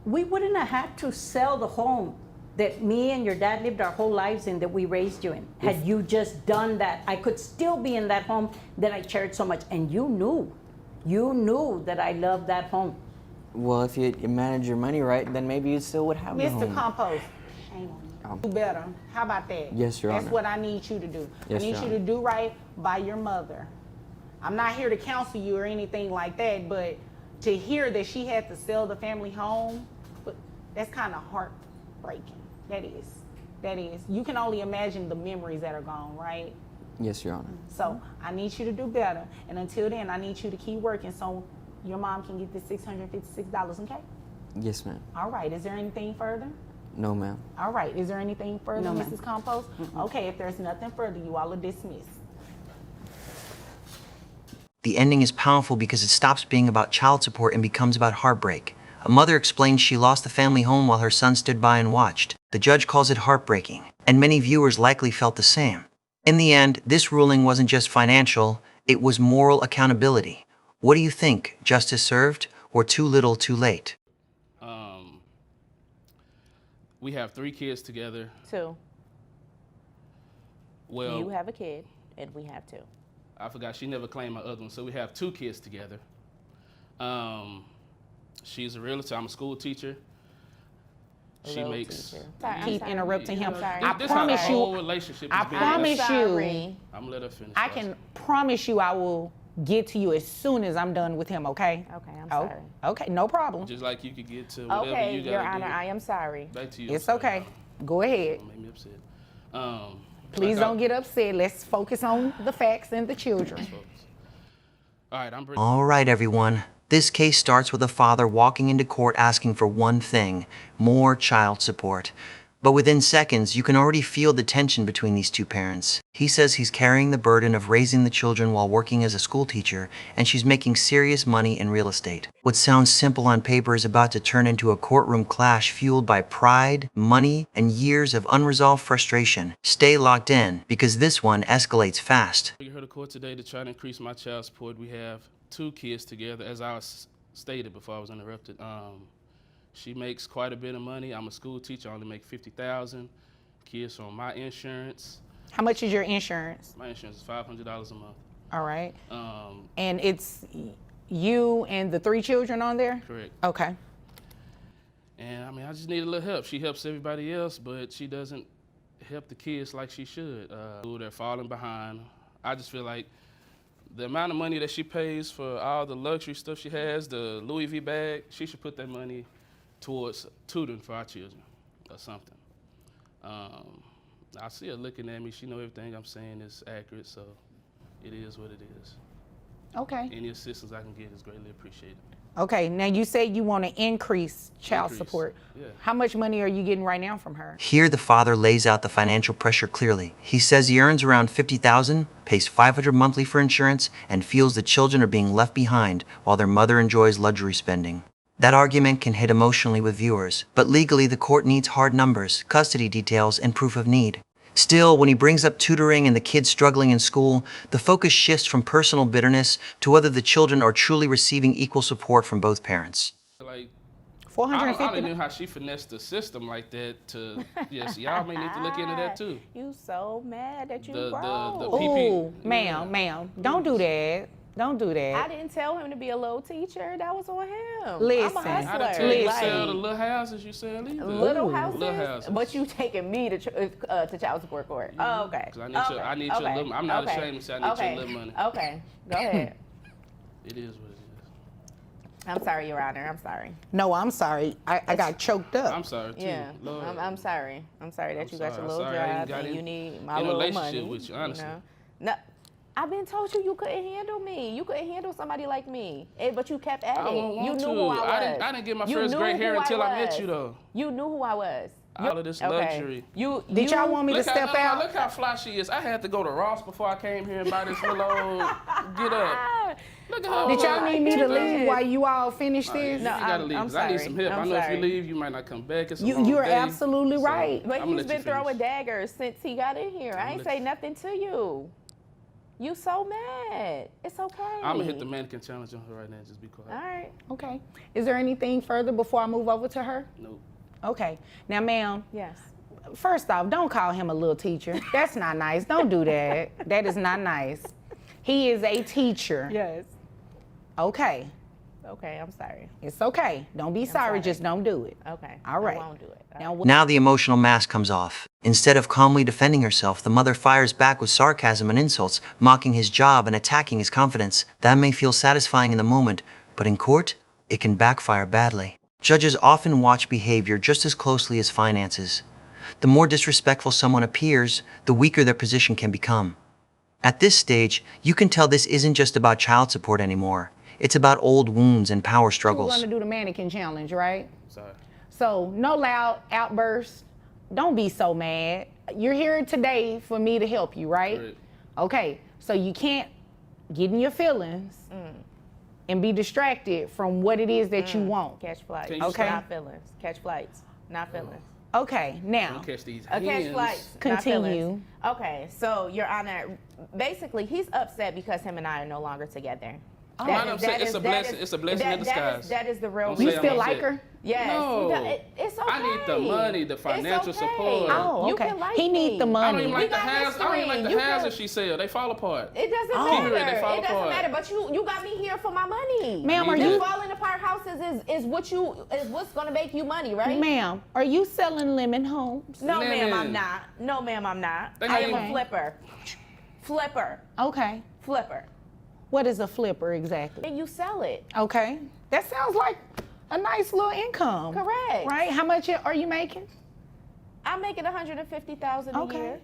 we wouldn't have had to sell the home that me and your dad lived our whole lives in, that we raised you in. Had you just done that, I could still be in that home that I cherished so much. And you knew that I loved that home. Well, if you manage your money right, then maybe you still would have the home. Mr. Compost, shame on you. Do better. How about that? Yes, Your Honor. That's what I need you to do. Yes, I need Your you to do right by your mother. I'm not here to counsel you or anything like that, but to hear that she had to sell the family home, that's kind of heartbreaking. That is. You can only imagine the memories that are gone, right? Yes, Your Honor. So I need you to do better. And until then, I need you to keep working so your mom can get the $656, okay? Yes, ma'am. All right. Is there anything further? No, ma'am. All right. Is there anything further, No, Mrs. ma'am. Compost? Okay. If there's nothing further, you all are dismissed. The ending is powerful because it stops being about child support and becomes about heartbreak. A mother explains she lost the family home while her son stood by and watched. The judge calls it heartbreaking, and many viewers likely felt the same. In the end, this ruling wasn't just financial, it was moral accountability. What do you think? Justice served, or too little too late? We have 3 kids together. 2. Well, You have a kid, and we have two. I forgot she never claimed my other one, so we have 2 kids together. She's a realtor. I'm a school teacher. She makes. Keep interrupting him. I promise you. Whole relationship I promise you. I'm gonna let her finish. I can promise you I will get to you as soon as I'm done with him. Okay. Okay, I'm sorry. Okay, no problem. Just like you could get to whatever Okay, you gotta Your do. Honor, I am sorry. Back to you. It's okay. Go ahead. Don't make me upset. Please don't get upset. Let's focus on the facts and the children. All right, I'm bringing. All right, everyone. This case starts with a father walking into court asking for one thing: more child support. But within seconds, you can already feel the tension between these two parents. He says he's carrying the burden of raising the children while working as a school teacher, and she's making serious money in real estate. What sounds simple on paper is about to turn into a courtroom clash fueled by pride, money, and years of unresolved frustration. Stay locked in, because this one escalates fast. We're here to court today to try to increase my child support. We have 2 kids together, as I stated before I was interrupted. She makes quite a bit of money. I'm a school teacher. I only make $50,000. Kids are on my insurance. How much is your insurance? My insurance is $500 a month. All right. And it's you and the 3 children on there? Correct. Okay. And I mean, I just need a little help. She helps everybody else, but she doesn't help the kids like she should. They're falling behind. I just feel like the amount of money that she pays for all the luxury stuff she has, the Louis V bag, she should put that money towards tutoring for our children or something. I see her looking at me. She knows everything I'm saying is accurate, so it is what it is. Okay. Any assistance I can get is greatly appreciated. Okay, now you say you want to increase child support. Yeah. How much money are you getting right now from her? Here, the father lays out the financial pressure clearly. He says he earns around $50,000, pays $500 monthly for insurance, and feels the children are being left behind while their mother enjoys luxury spending. That argument can hit emotionally with viewers, but legally the court needs hard numbers, custody details, and proof of need. Still, when he brings up tutoring and the kids struggling in school, the focus shifts from personal bitterness to whether the children are truly receiving equal support from both parents. Like, $450. I don't know how she finessed the system like that to, yes, y'all may need to look into that too. You so mad that you The broke. Ooh, ma'am, don't do that. Don't do that. I didn't tell him to be a little teacher. That was on him. Listen, I'm a hustler. I didn't tell you to sell the little houses you sell either. Little houses? Little houses. But you taking me to child support court. Oh, okay. 'Cause I need your little, I'm not ashamed to say I need your little money. Okay, go ahead. It is what it is. I'm sorry, Your Honor. I'm sorry. No, I'm sorry. I got choked up. I'm sorry too. Yeah, Lord. I'm sorry. I'm sorry that you got your I'm little sorry I ain't job got and in- you need my in a little relationship money. with you, honestly. No, I've been told you couldn't handle me. You couldn't handle somebody like me. But you kept at it. I don't want You knew to. who I was. I didn't get my You first knew gray who hair I until I met was. you though. You knew who I was. All of this luxury. Did y'all want me to Look step out? Look how fly she is. I had to go to Ross before I came here and buy this little old get up. Look at her. Did y'all need me to leave while you all finish this? You gotta leave, 'cause I need some help. I know if you leave, you might not come back. It's a long You're day. absolutely right. But I'ma he's let been you finish. throwing daggers since he got in here. I ain't say nothing to you. You so mad. It's okay. I'm gonna hit the mannequin challenge on her right now. Just be quiet. All right. Okay. Is there anything further before I move over to her? Nope. Okay. Now, ma'am. Yes. First off, don't call him a little teacher. That's not nice. Don't do that. That is not nice. He is a teacher. Yes. Okay. Okay, I'm sorry. It's okay. Don't be sorry. Just don't do it. Okay. All right. I won't do it. Now the emotional mask comes off. Instead of calmly defending herself, the mother fires back with sarcasm and insults, mocking his job and attacking his confidence. That may feel satisfying in the moment, but in court, it can backfire badly. Judges often watch behavior just as closely as finances. The more disrespectful someone appears, the weaker their position can become. At this stage, you can tell this isn't just about child support anymore. It's about old wounds and power We're struggles. going to do the mannequin challenge, right? Sorry. So no loud outbursts. Don't be so mad. You're here today for me to help you, right? Right. Okay. So you can't get in your feelings and be distracted from what it is that you want. Catch flights. Can you Okay. Not feelings. Catch flights. Not feelings. Okay. Now Don't catch these Catch hands. flights. Not continue. feelings. Okay, so Your Honor, basically he's upset because him and I are no longer together. I'm saying it's a blessing. It's a blessing in disguise. That is the real. Don't You say I'm still upset. like her? Yes. No. It's okay. I need the money, the financial It's okay. support. Oh, You okay. can like He need the me. I don't money. even like the houses. I don't even like the You houses can- she sell. They fall apart. It doesn't Keep it real, matter. they fall It doesn't apart. matter. But you got me here for my money. Ma'am, are You The you, falling apart houses is what's gonna make you money, right? ma'am, are you selling lemon homes? No, ma'am, I'm Lemon. not. No, ma'am, I'm not. They I am ain't- a flipper. Flipper. Okay. Flipper. What is a flipper exactly? And you sell it. Okay. That sounds like a nice little income. Correct. Right? How much are you making? I'm making $150,000 a Okay. year.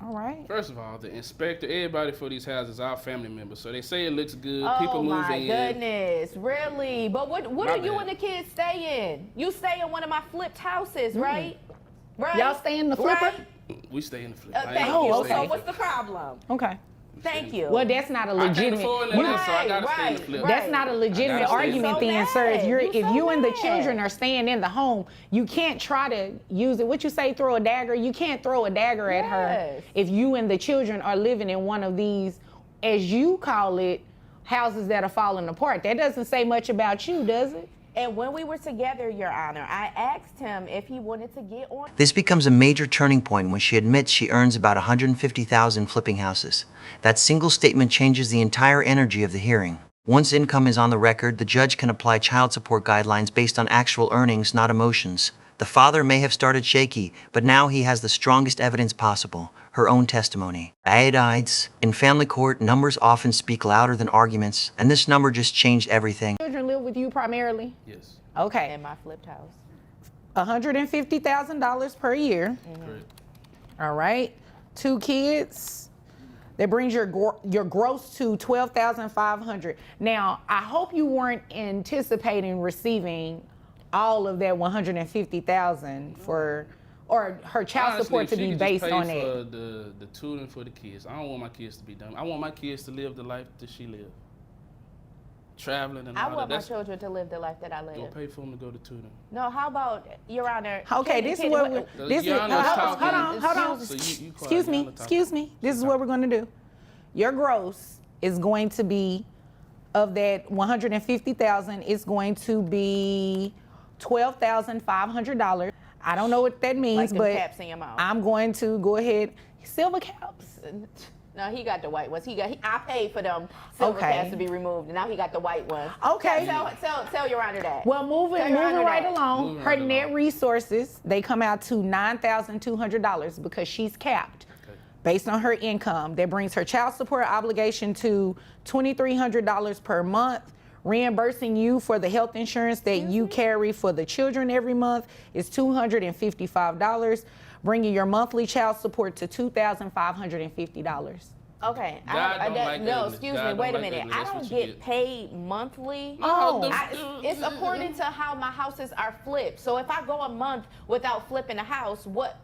All right. First of all, the inspector, everybody for these houses, our family members. So they say it looks good. Oh People move my in. goodness, really? But what My are you bad. and the kids stay in? You stay in one of my flipped houses, right? Right. Y'all stay in the flipper? Right? We stay in the flip. Thank you. Oh, okay. So what's the problem? Okay. Thank you. Well, that's not a I can't legitimate. afford you- that, so I gotta stay in the flip. That's not a legitimate I gotta stay in the argument flip. then, So sir. If mad. You you so and the mad. children are staying in the home, you can't try to use it. What you say, throw a dagger? You can't throw a dagger at her Yes. if you and the children are living in one of these, as you call it, houses that are falling apart. That doesn't say much about you, does it? And when we were together, Your Honor, I asked him if he wanted to get on. This becomes a major turning point when she admits she earns about $150,000 flipping houses. That single statement changes the entire energy of the hearing. Once income is on the record, the judge can apply child support guidelines based on actual earnings, not emotions. The father may have started shaky, but now he has the strongest evidence possible, her own testimony. Iodides. In family court, numbers often speak louder than arguments, and this number just changed everything. Children live with you primarily? Yes. Okay. In my flipped house. $150,000 per year. Correct. All right. 2 kids. That brings your gross to $12,500. Now, I hope you weren't anticipating receiving all of that $150,000 for, or her child Honestly, support to if she be could based just on pay that. for the tutoring for the kids. I don't want my kids to be dumb. I want my kids to live the life that she lived. Traveling and I all that. want my That's children to live the life that I go live. pay for them to go to tutoring. No, how about, Your Honor? Okay, this is what we're, this is, Your Honor's talking, hold on. so you quiet, Excuse Your me, Honor talking. excuse me. This is what we're gonna do. Your gross is going to be, of that 150,000, it's going to be $12,500. I don't know what that means, Like them but caps in your mouth. I'm going to go ahead, silver caps. No, he got the white ones. I paid for them silver Okay. caps to be removed, and now he got the white ones. Okay. Tell Your Honor that. Well, moving Tell Your Honor right that. along, Moving her right net along. resources, they come out to $9,200 because she's capped based on her income. That brings her child support obligation to $2,300 per month. Reimbursing you for the health insurance that you carry for the children every month is $255, bringing your monthly child support to $2,550. Okay. God don't like no, ugly. excuse God me. don't Wait a like minute. ugly. I That's don't what you get get. paid monthly. Oh, It's according to how my houses are flipped. So if I go a month without flipping a house, what?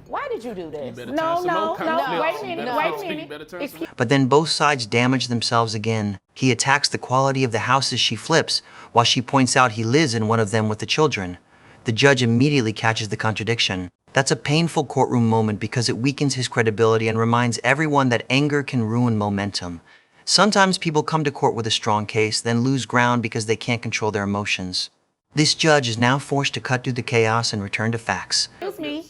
Why did you do this? better No, turn some no, more no, comments. wait a You minute, better wait a speak, minute. better turn some- But then both sides damage themselves again. He attacks the quality of the houses she flips, while she points out he lives in one of them with the children. The judge immediately catches the contradiction. That's a painful courtroom moment because it weakens his credibility and reminds everyone that anger can ruin momentum. Sometimes people come to court with a strong case, then lose ground because they can't control their emotions. This judge is now forced to cut through the chaos and return to facts. Excuse me.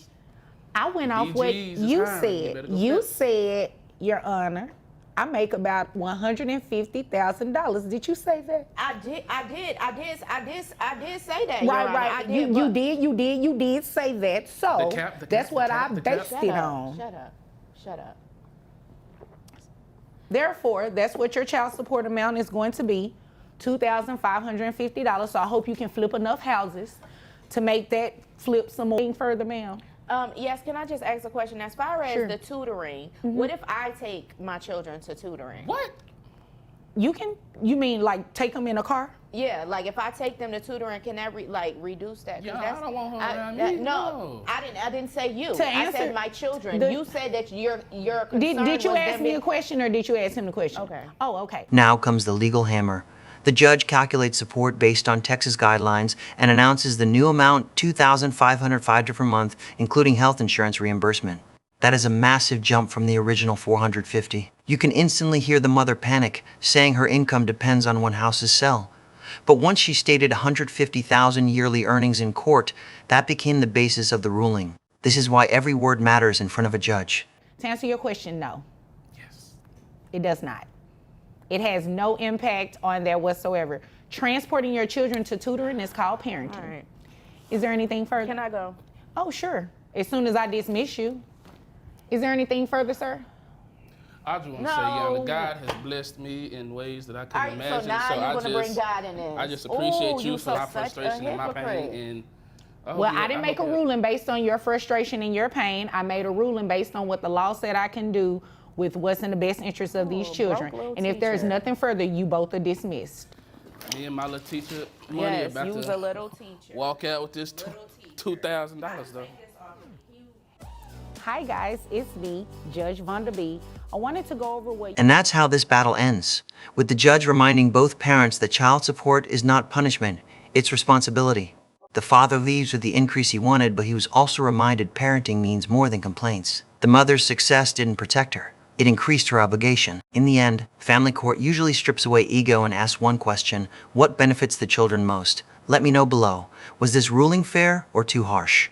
I went off what DGs is you hiring. You said. better go You fast. said, Your Honor, I make about $150,000. Did you say that? I did say that. Right, Your Honor. right. I You did say that. So The cap, that's what I the cap. based Shut it up. on. Shut up. Therefore, that's what your child support amount is going to be, $2,550. So I hope you can flip enough houses to make that flip some more further, ma'am. Yes, can I just ask a question? As far as Sure. the tutoring, what if I take my children to tutoring? What? You mean like take them in a car? Yeah, like if I take them to tutoring, can that reduce that? 'Cause Yeah, that's- I don't want her around that- me, no, no. I didn't say you. To I answer said my children. the- You said that your concern Did you was ask them me being- a question or did you ask him the question? Okay. Oh, okay. Now comes the legal hammer. The judge calculates support based on Texas guidelines and announces the new amount, $2,505 per month, including health insurance reimbursement. That is a massive jump from the original $450. You can instantly hear the mother panic, saying her income depends on when houses sell. But once she stated $150,000 yearly earnings in court, that became the basis of the ruling. This is why every word matters in front of a judge. To answer your question, no. Yes. It does not. It has no impact on that whatsoever. Transporting your children to tutoring is called parenting. All right. Is there anything further? Can I go? Oh, sure. As soon as I dismiss you. Is there anything further, sir? I just want to say, Yana, God has blessed me in ways that I couldn't imagine. So now you're going to bring God in this. I just appreciate you for so my frustration and my pain. And Well, I didn't make a ruling based on your frustration and your pain. I made a ruling based on what the law said I can do with what's in the best interest of these children. And if there's nothing further, you both are dismissed. Me and my little teacher money about use to a little teacher. walk out with this $2,000 though. Hi guys, it's me, Judge Vonda B. I wanted to go over what And that's how this battle ends, with the judge reminding both parents that child support is not punishment, it's responsibility. The father leaves with the increase he wanted, but he was also reminded parenting means more than complaints. The mother's success didn't protect her. It increased her obligation. In the end, family court usually strips away ego and asks one question: what benefits the children most? Let me know below. Was this ruling fair or too harsh?